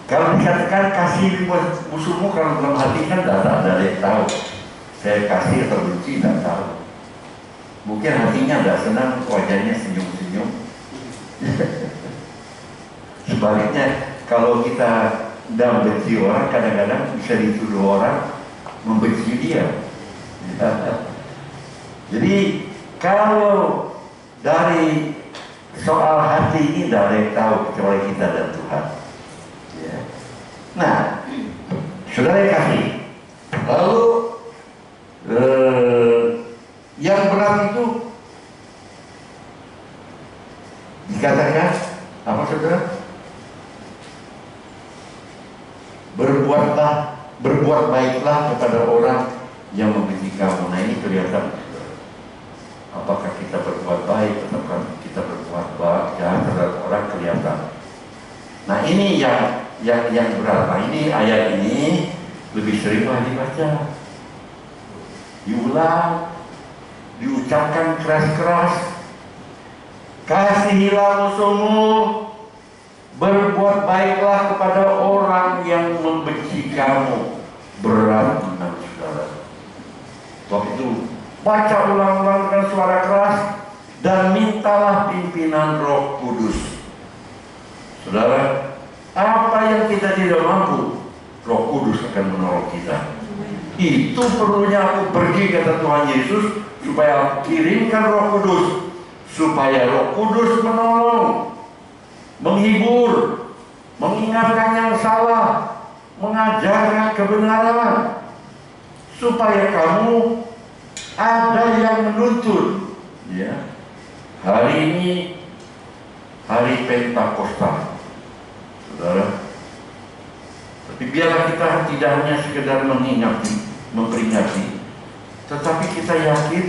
Kalau dikatakan kasih musuhmu, kalau dalam hati kan tidak ada yang tahu. Saya kasih atau benci tidak tahu. Mungkin hatinya tidak senang, wajahnya senyum-senyum. Sebaliknya, kalau kita tidak benci orang, kadang-kadang bisa dituduh orang membenci dia. Jadi kalau dari soal hati ini tidak ada yang tahu kecuali kita dan Tuhan. Ya. Nah, saudara yang kasih, lalu yang berat itu dikatakan apa, saudara? Berbuat baiklah kepada orang yang membenci kamu. Nah, ini kelihatan, apakah kita berbuat baik atau kita berbuat jahat terhadap orang, kelihatan. Nah, ini yang berat. Nah, ini ayat ini lebih sering dibaca, diulang, diucapkan keras-keras. Kasihilah musuhmu, berbuat baiklah kepada orang yang membenci kamu. Berat, saudara. Waktu itu baca ulang-ulang dengan suara keras dan mintalah pimpinan Roh Kudus. Saudara, apa yang kita tidak mampu, Roh Kudus akan menolong kita. Itu perlunya aku pergi, kata Tuhan Yesus, supaya aku kirimkan Roh Kudus, supaya Roh Kudus menolong, menghibur, mengingatkan yang salah, mengajarkan kebenaran, supaya kamu ada yang menuntun. Ya, hari ini hari Pentakosta, saudara. Tapi biarlah kita tidak hanya sekedar mengingati, memperingati, tetapi kita yakin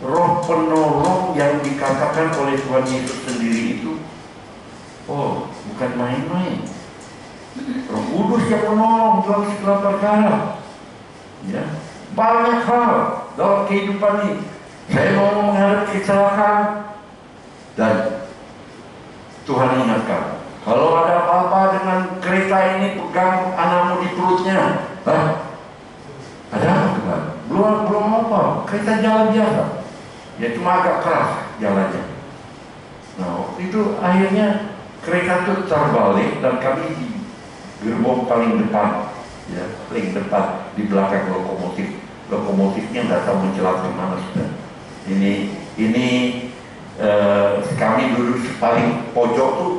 Roh penolong yang dikatakan oleh Tuhan Yesus sendiri itu, oh, bukan main-main. Roh Kudus yang menolong dalam segala perkara. Ya, banyak hal dalam kehidupan ini. Saya mau menghadapi kecelakaan, dan Tuhan ingatkan, kalau ada apa-apa dengan kereta ini, pegang anakmu di perutnya. Ada apa, Tuhan? Belum apa, kereta jalan biasa. Ya cuma agak keras jalannya. Nah, waktu itu akhirnya kereta itu terbalik dan kami di gerbong paling depan, ya, paling depan di belakang lokomotif. Lokomotifnya nggak tahu mencelat kemana sudah. Ini kami duduk paling pojok tuh,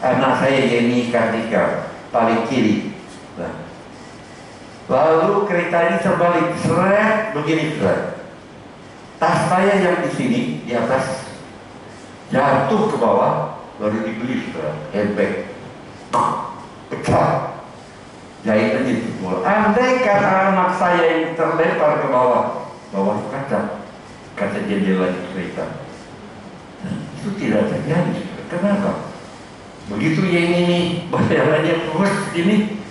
anak saya Yeni Kartika paling kiri. Nah, lalu kereta ini terbalik, seret begini, seret. Tas saya yang di sini di atas jatuh ke bawah, lalu dibeli, sudah handbag, pecah, jahitannya jebol. Andai kata anak saya yang terlempar ke bawah kaca jendela kereta, itu tidak terjadi. Kenapa? Begitu yang ini bayarannya terus ini,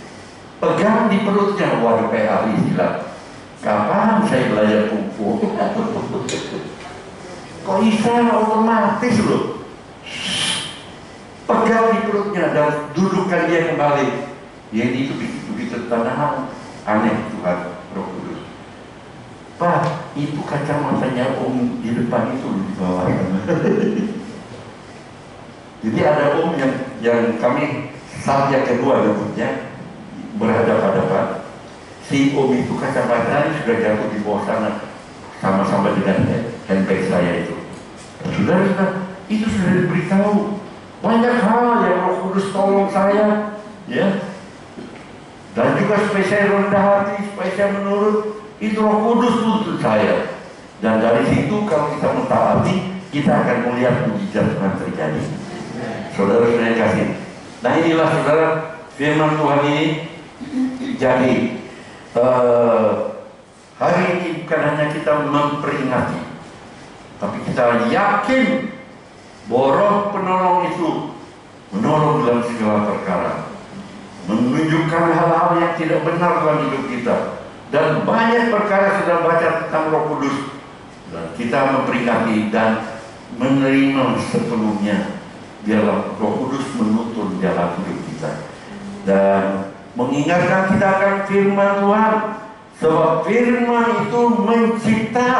pegang di perutnya. Waduh, kayak ahli silat. Kapan saya belajar kungfu? Kok bisa otomatis loh. Pegang di perutnya dan dudukkan dia kembali. Ya itu begitu tenang, aneh Tuhan Roh Kudus. Pak, itu kacamatanya Om di depan itu di bawah. Jadi ada Om yang kami saat yang kedua duduknya berhadapan-hadapan. Si Om itu kacamatanya sudah jatuh di bawah sana sama-sama dengan handbag saya itu. Saudara, itu sudah diberitahu banyak hal yang Roh Kudus tolong saya, ya. Dan juga supaya saya rendah hati, supaya saya menurut, itu Roh Kudus tuntut saya. Dan dari situ kalau kita mentaati, kita akan melihat mujizat Tuhan terjadi. Saudara-saudara kasih. Nah inilah saudara firman Tuhan ini. Jadi hari ini bukan hanya kita memperingati, tapi kita yakin bahwa Roh penolong itu menolong dalam segala perkara, menunjukkan hal-hal yang tidak benar dalam hidup kita. Dan banyak perkara sudah baca tentang Roh Kudus, dan kita memperingati dan menerima sepenuhnya. Biarlah Roh Kudus menuntun jalan hidup kita dan mengingatkan kita akan firman Tuhan, sebab firman itu mencipta.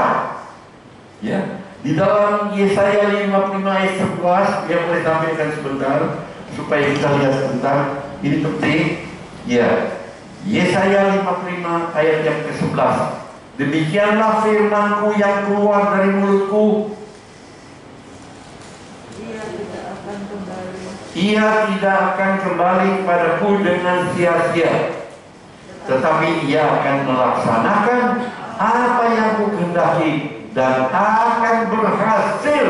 Ya, di dalam Yesaya 55 ayat 11 yang boleh tampilkan sebentar supaya kita lihat sebentar. Ini penting. Ya, Yesaya 55 ayat yang ke-11. Demikianlah firman-Ku yang keluar dari mulut-Ku. Ia tidak akan kembali padaku dengan sia-sia, tetapi ia akan melaksanakan apa yang Ku kehendaki dan akan berhasil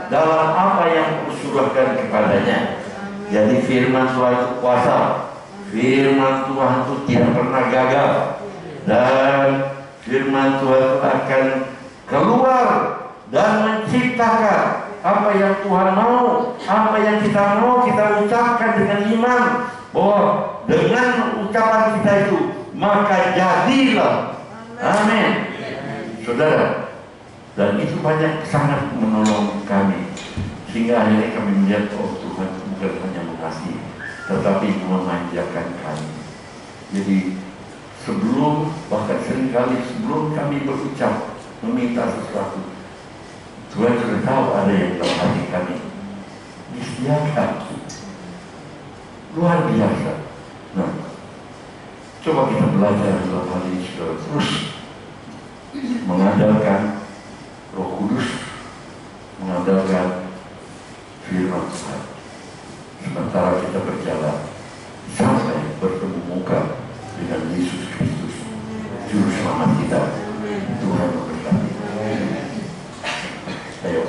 dalam apa yang Kusuruhkan kepadanya. Jadi firman Tuhan itu kuasa. Firman Tuhan itu tidak pernah gagal. Dan firman Tuhan itu akan keluar dan menciptakan apa yang Tuhan mau, apa yang kita mau kita ucapkan dengan iman, bahwa dengan ucapan kita itu maka jadilah. Amin. Saudara, dan itu banyak sangat menolong kami, sehingga akhirnya kami melihat oh Tuhan bukan hanya mengasihi, tetapi memanjakan kami. Jadi sebelum, bahkan seringkali sebelum kami berucap meminta sesuatu, Tuhan sudah tahu ada yang dalam hati kami, disediakan. Luar biasa. Nah, coba kita belajar dalam hal ini saudara, terus mengandalkan Roh Kudus, mengandalkan firman Tuhan. Sementara kita berjalan sampai bertemu muka dengan Yesus Kristus, Juru Selamat kita. Tuhan memberkati. Ayo,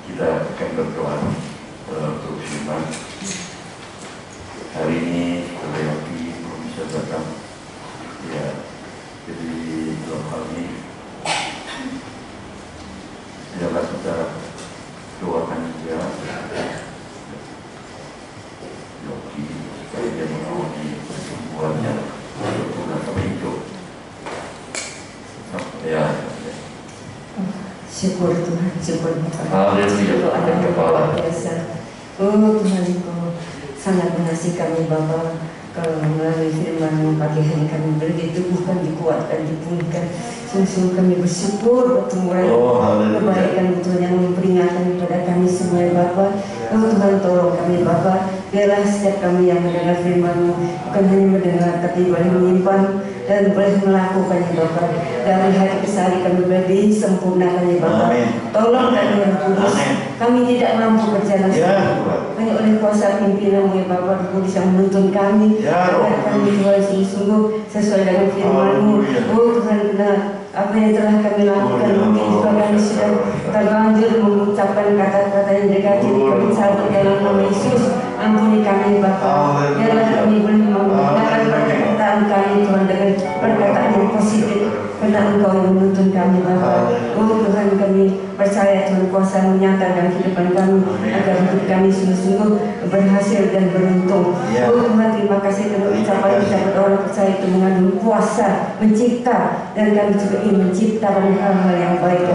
kita akan berdoa untuk firman. Hari ini saudara Yogi belum bisa datang, ya. Jadi dalam hal ini, biarlah kita doakan dia, Yogi, supaya dia mengalami kesembuhannya sempurna sampai hidup. Ya. Syukur Tuhan, syukur Bapak. Haleluya. Doa yang luar biasa. Oh Tuhan, Engkau sangat mengasihi kami Bapa. Kalau melalui firman-Mu pagi hari kami boleh ditubuhkan, dikuatkan, dipulihkan. Sungguh kami bersyukur bertemu kebaikan Tuhan yang memperingatkan kepada kami semua Bapa. Oh Tuhan, tolong kami Bapa. Biarlah setiap kami yang mendengar firman-Mu bukan hanya mendengar, tapi boleh menyimpan dan boleh melakukannya Bapa. Dari hari ke hari kami boleh disempurnakannya Bapa. Tolong kami yang kudus. Kami tidak mampu berjalan sendiri. Hanya oleh kuasa pimpinan-Mu ya Bapa, Roh Kudus yang menuntun kami. Agar kami Tuhan sungguh sesuai dengan firman-Mu. Oh Tuhan, benar apa yang telah kami lakukan, mungkin juga kami sudah terlanjur mengucapkan kata-kata yang negatif. Kami satu dalam nama Yesus, ampuni kami Bapa. Biarlah kami boleh menggunakan perkataan kami Tuhan dengan perkataan yang positif. karena Engkau yang menuntun kami Bapa. Oh Tuhan, kami percaya Tuhan kuasa menyata dalam kehidupan kami, agar hidup kami sungguh-sungguh berhasil dan beruntung. Oh Tuhan, terima kasih karena ucapan orang percaya itu mengandung kuasa mencipta, dan kami juga ingin menciptakan hal-hal yang baik.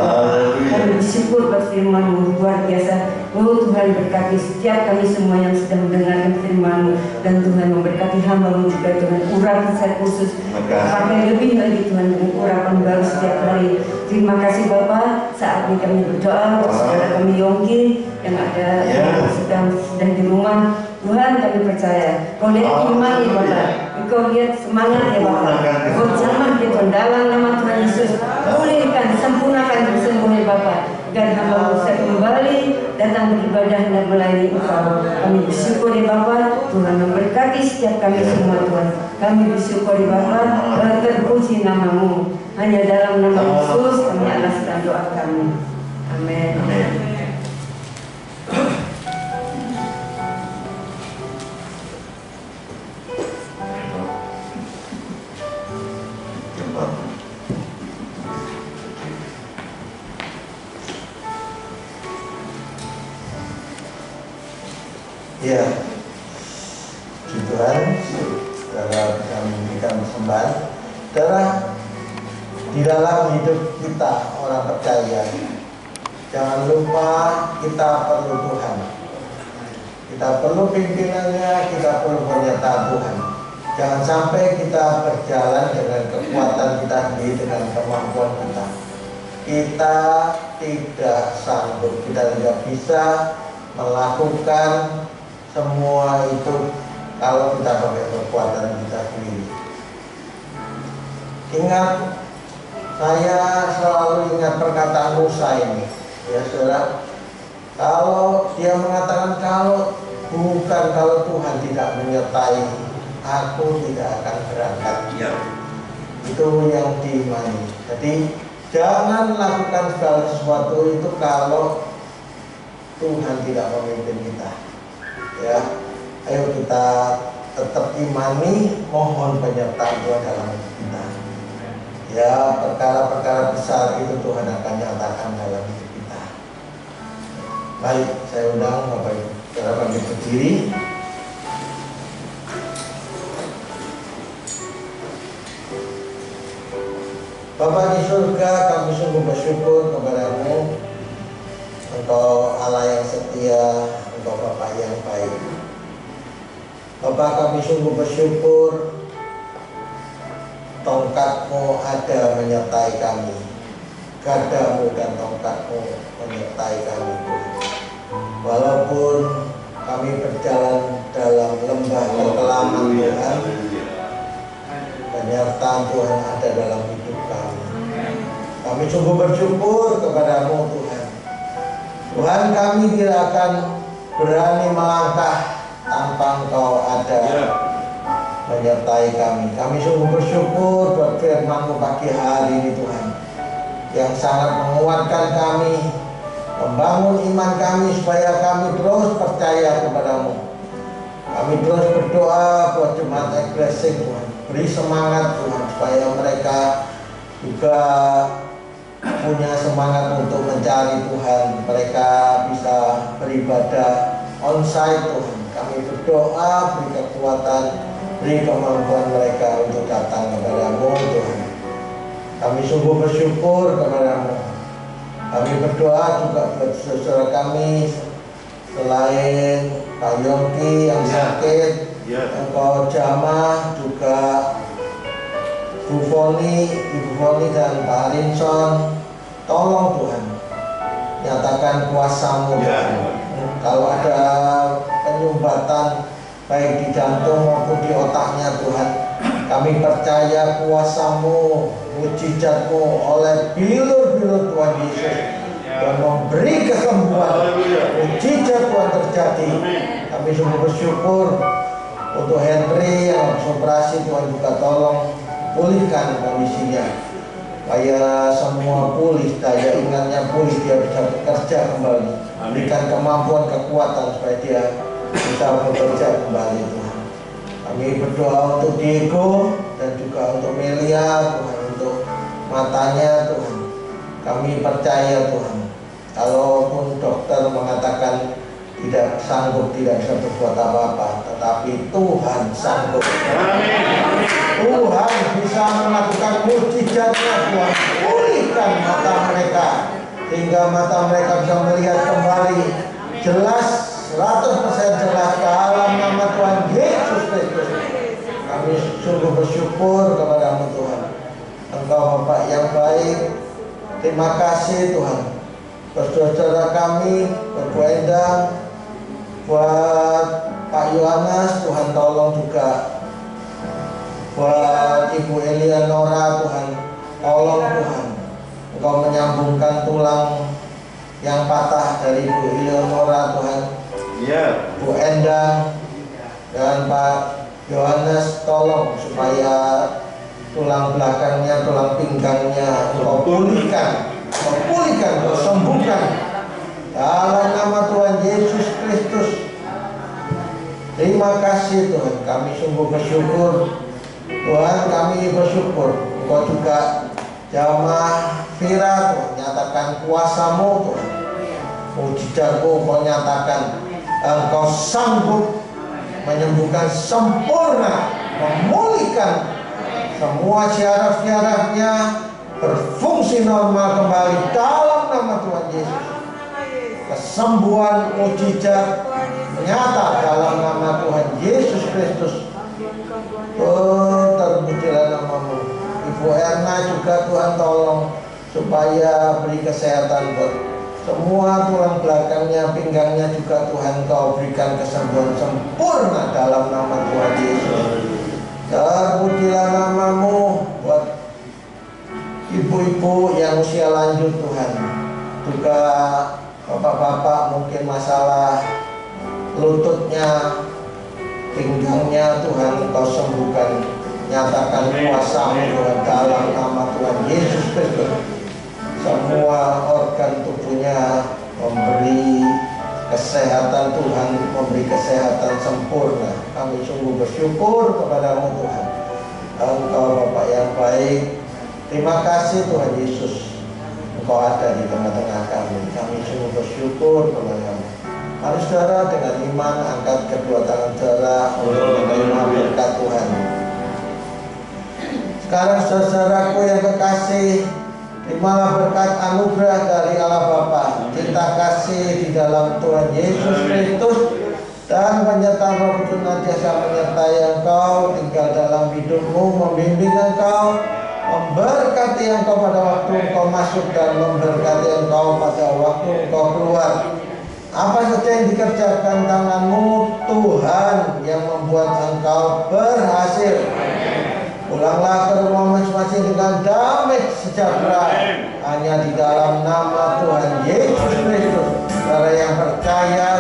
Kami bersyukur buat firman-Mu luar biasa. Oh Tuhan, berkati setiap kami semua yang sedang mendengarkan firman-Mu, dan Tuhan memberkati hamba-Mu juga Tuhan, urapan saya khusus pakai lebih lagi Tuhan dengan urapan baru setiap hari. Terima kasih Bapa. Saat ini kami berdoa buat saudara kami Yongki yang ada yang sedang di rumah. Tuhan, kami percaya Kau lihat iman ya Bapa, Engkau lihat semangat ya Bapa. Kau jamah di dalam nama Tuhan Yesus, pulihkan, sempurnakan, sembuh ya Bapa, agar hamba bisa kembali datang beribadah dan melayani Engkau. Kami bersyukur ya Bapa. Tuhan memberkati setiap kami semua Tuhan. Kami bersyukur ya Bapa, terpuji nama-Mu. Hanya dalam nama Yesus kami alaskan doa kami. Amin. Ya, puji Tuhan, saudara bisa memberikan persembahan. Saudara, di dalam hidup kita orang percaya, jangan lupa kita perlu Tuhan. Kita perlu pimpinannya, kita perlu penyertaan Tuhan. Jangan sampai kita berjalan dengan kekuatan kita sendiri, dengan kemampuan kita. Kita tidak sanggup, kita tidak bisa melakukan semua itu kalau kita pakai kekuatan kita sendiri. Ingat, saya selalu ingat perkataan Musa ini, ya saudara. Kalau dia mengatakan kalau Tuhan tidak menyertai, aku tidak akan berangkat. Itu yang diimani. Jadi jangan lakukan segala sesuatu itu kalau Tuhan tidak memimpin kita. Ya, ayo kita tetap imani, mohon penyertaan Tuhan dalam hidup kita. Ya, perkara-perkara besar itu Tuhan akan nyatakan dalam hidup kita. Baik, saya undang Bapak Ibu saudara kami berdiri. Bapa di surga, kami sungguh bersyukur kepada-Mu. Engkau Allah yang setia, Engkau Bapa yang baik. Bapa, kami sungguh bersyukur tongkat-Mu ada menyertai kami. Gadamu dan tongkat-Mu menyertai kami, Tuhan. Walaupun kami berjalan dalam lembah kekelaman, Tuhan, penyertaan Tuhan ada dalam hidup kami. Kami sungguh bersyukur kepada-Mu, Tuhan. Tuhan, kami tidak akan berani melangkah tanpa Engkau ada menyertai kami. Kami sungguh bersyukur buat firman-Mu pagi hari ini, Tuhan, yang sangat menguatkan kami, membangun iman kami supaya kami terus percaya kepada-Mu. Kami terus berdoa buat jemaat Eklesia, Tuhan. Beri semangat, Tuhan, supaya mereka juga punya semangat untuk mencari Tuhan. Mereka bisa beribadah onsite, Tuhan. Kami berdoa, beri kekuatan, beri kemampuan mereka untuk datang kepada-Mu, Tuhan. Kami sungguh bersyukur kepada-Mu. Kami berdoa juga buat saudara kami, selain Pak Yongki yang sakit, Engkau jamah juga Bu Foni, Ibu Foni dan Pak Arinson. Tolong Tuhan, nyatakan kuasa-Mu, Tuhan. Kalau ada penyumbatan baik di jantung maupun di otaknya, Tuhan, kami percaya kuasa-Mu, mujizat-Mu oleh bilur-bilur Tuhan Yesus dan memberi kesembuhan. Mujizat Tuhan terjadi. Kami sungguh bersyukur untuk Henry yang habis operasi. Tuhan juga tolong pulihkan kondisinya, supaya semua pulih, daya ingatnya pulih, dia bisa bekerja kembali. Berikan kemampuan, kekuatan supaya dia bisa bekerja kembali, Tuhan. Kami berdoa untuk Diego dan juga untuk Melia, Tuhan, untuk matanya Tuhan. Kami percaya Tuhan, kalaupun dokter mengatakan tidak sanggup, tidak bisa berbuat apa-apa, tetapi Tuhan sanggup. Tuhan bisa melakukan mujizatnya. Tuhan pulihkan mata mereka hingga mata mereka bisa melihat kembali jelas, 100% jelas dalam nama Tuhan Yesus Kristus. Kami sungguh bersyukur kepada-Mu Tuhan. Engkau Bapa yang baik. Terima kasih Tuhan. Saudara kami, Bu Endang, buat Pak Yohanes, Tuhan tolong juga. Buat Ibu Elianora, Tuhan tolong Tuhan. Engkau menyambungkan tulang yang patah dari Ibu Eleonora Tuhan. Bu Endang dan Pak Yohanes, tolong supaya tulang belakangnya, tulang pinggangnya Engkau pulihkan, Engkau sembuhkan dalam nama Tuhan Yesus Kristus. Terima kasih Tuhan, kami sungguh bersyukur. Tuhan, kami bersyukur Engkau juga jamaah Fira Tuhan, nyatakan kuasa-Mu Tuhan, mujizat-Mu Engkau nyatakan. Engkau sanggup menyembuhkan sempurna, memulihkan semua syaraf-syarafnya berfungsi normal kembali dalam nama Tuhan Yesus. Kesembuhan mujizat nyata dalam nama Tuhan Yesus Kristus. Oh, terpujilah nama-Mu. Ibu Erna juga Tuhan tolong supaya beri kesehatan buat semua tulang belakangnya, pinggangnya juga Tuhan Kau berikan kesembuhan sempurna dalam nama Tuhan Yesus. Terpujilah nama-Mu buat ibu-ibu yang usia lanjut Tuhan. Juga bapak-bapak mungkin masalah lututnya, pinggangnya Tuhan Kau sembuhkan. Nyatakan kuasa-Mu Tuhan dalam nama Tuhan Yesus Kristus. Semua organ tubuhnya memberi kesehatan Tuhan, memberi kesehatan sempurna. Kami sungguh bersyukur kepada-Mu Tuhan. Engkau Bapa yang baik. Terima kasih Tuhan Yesus, Engkau ada di tengah-tengah kami. Kami sungguh bersyukur kepada-Mu. Mari saudara dengan iman angkat kedua tangan saudara untuk menerima berkat Tuhan. Sekarang saudaraku yang kekasih, terimalah berkat anugerah dari Allah Bapa, cinta kasih di dalam Tuhan Yesus Kristus, dan penyertaan Roh Kudus senantiasa menyertai engkau, tinggal dalam hidupmu, membimbing engkau, memberkati engkau pada waktu engkau masuk dan memberkati engkau pada waktu engkau keluar. Apa saja yang dikerjakan tanganmu, Tuhan yang membuat engkau berhasil. Pulanglah ke rumah masing-masing dengan damai sejahtera, hanya di dalam nama Tuhan Yesus Kristus. Saudara yang percaya,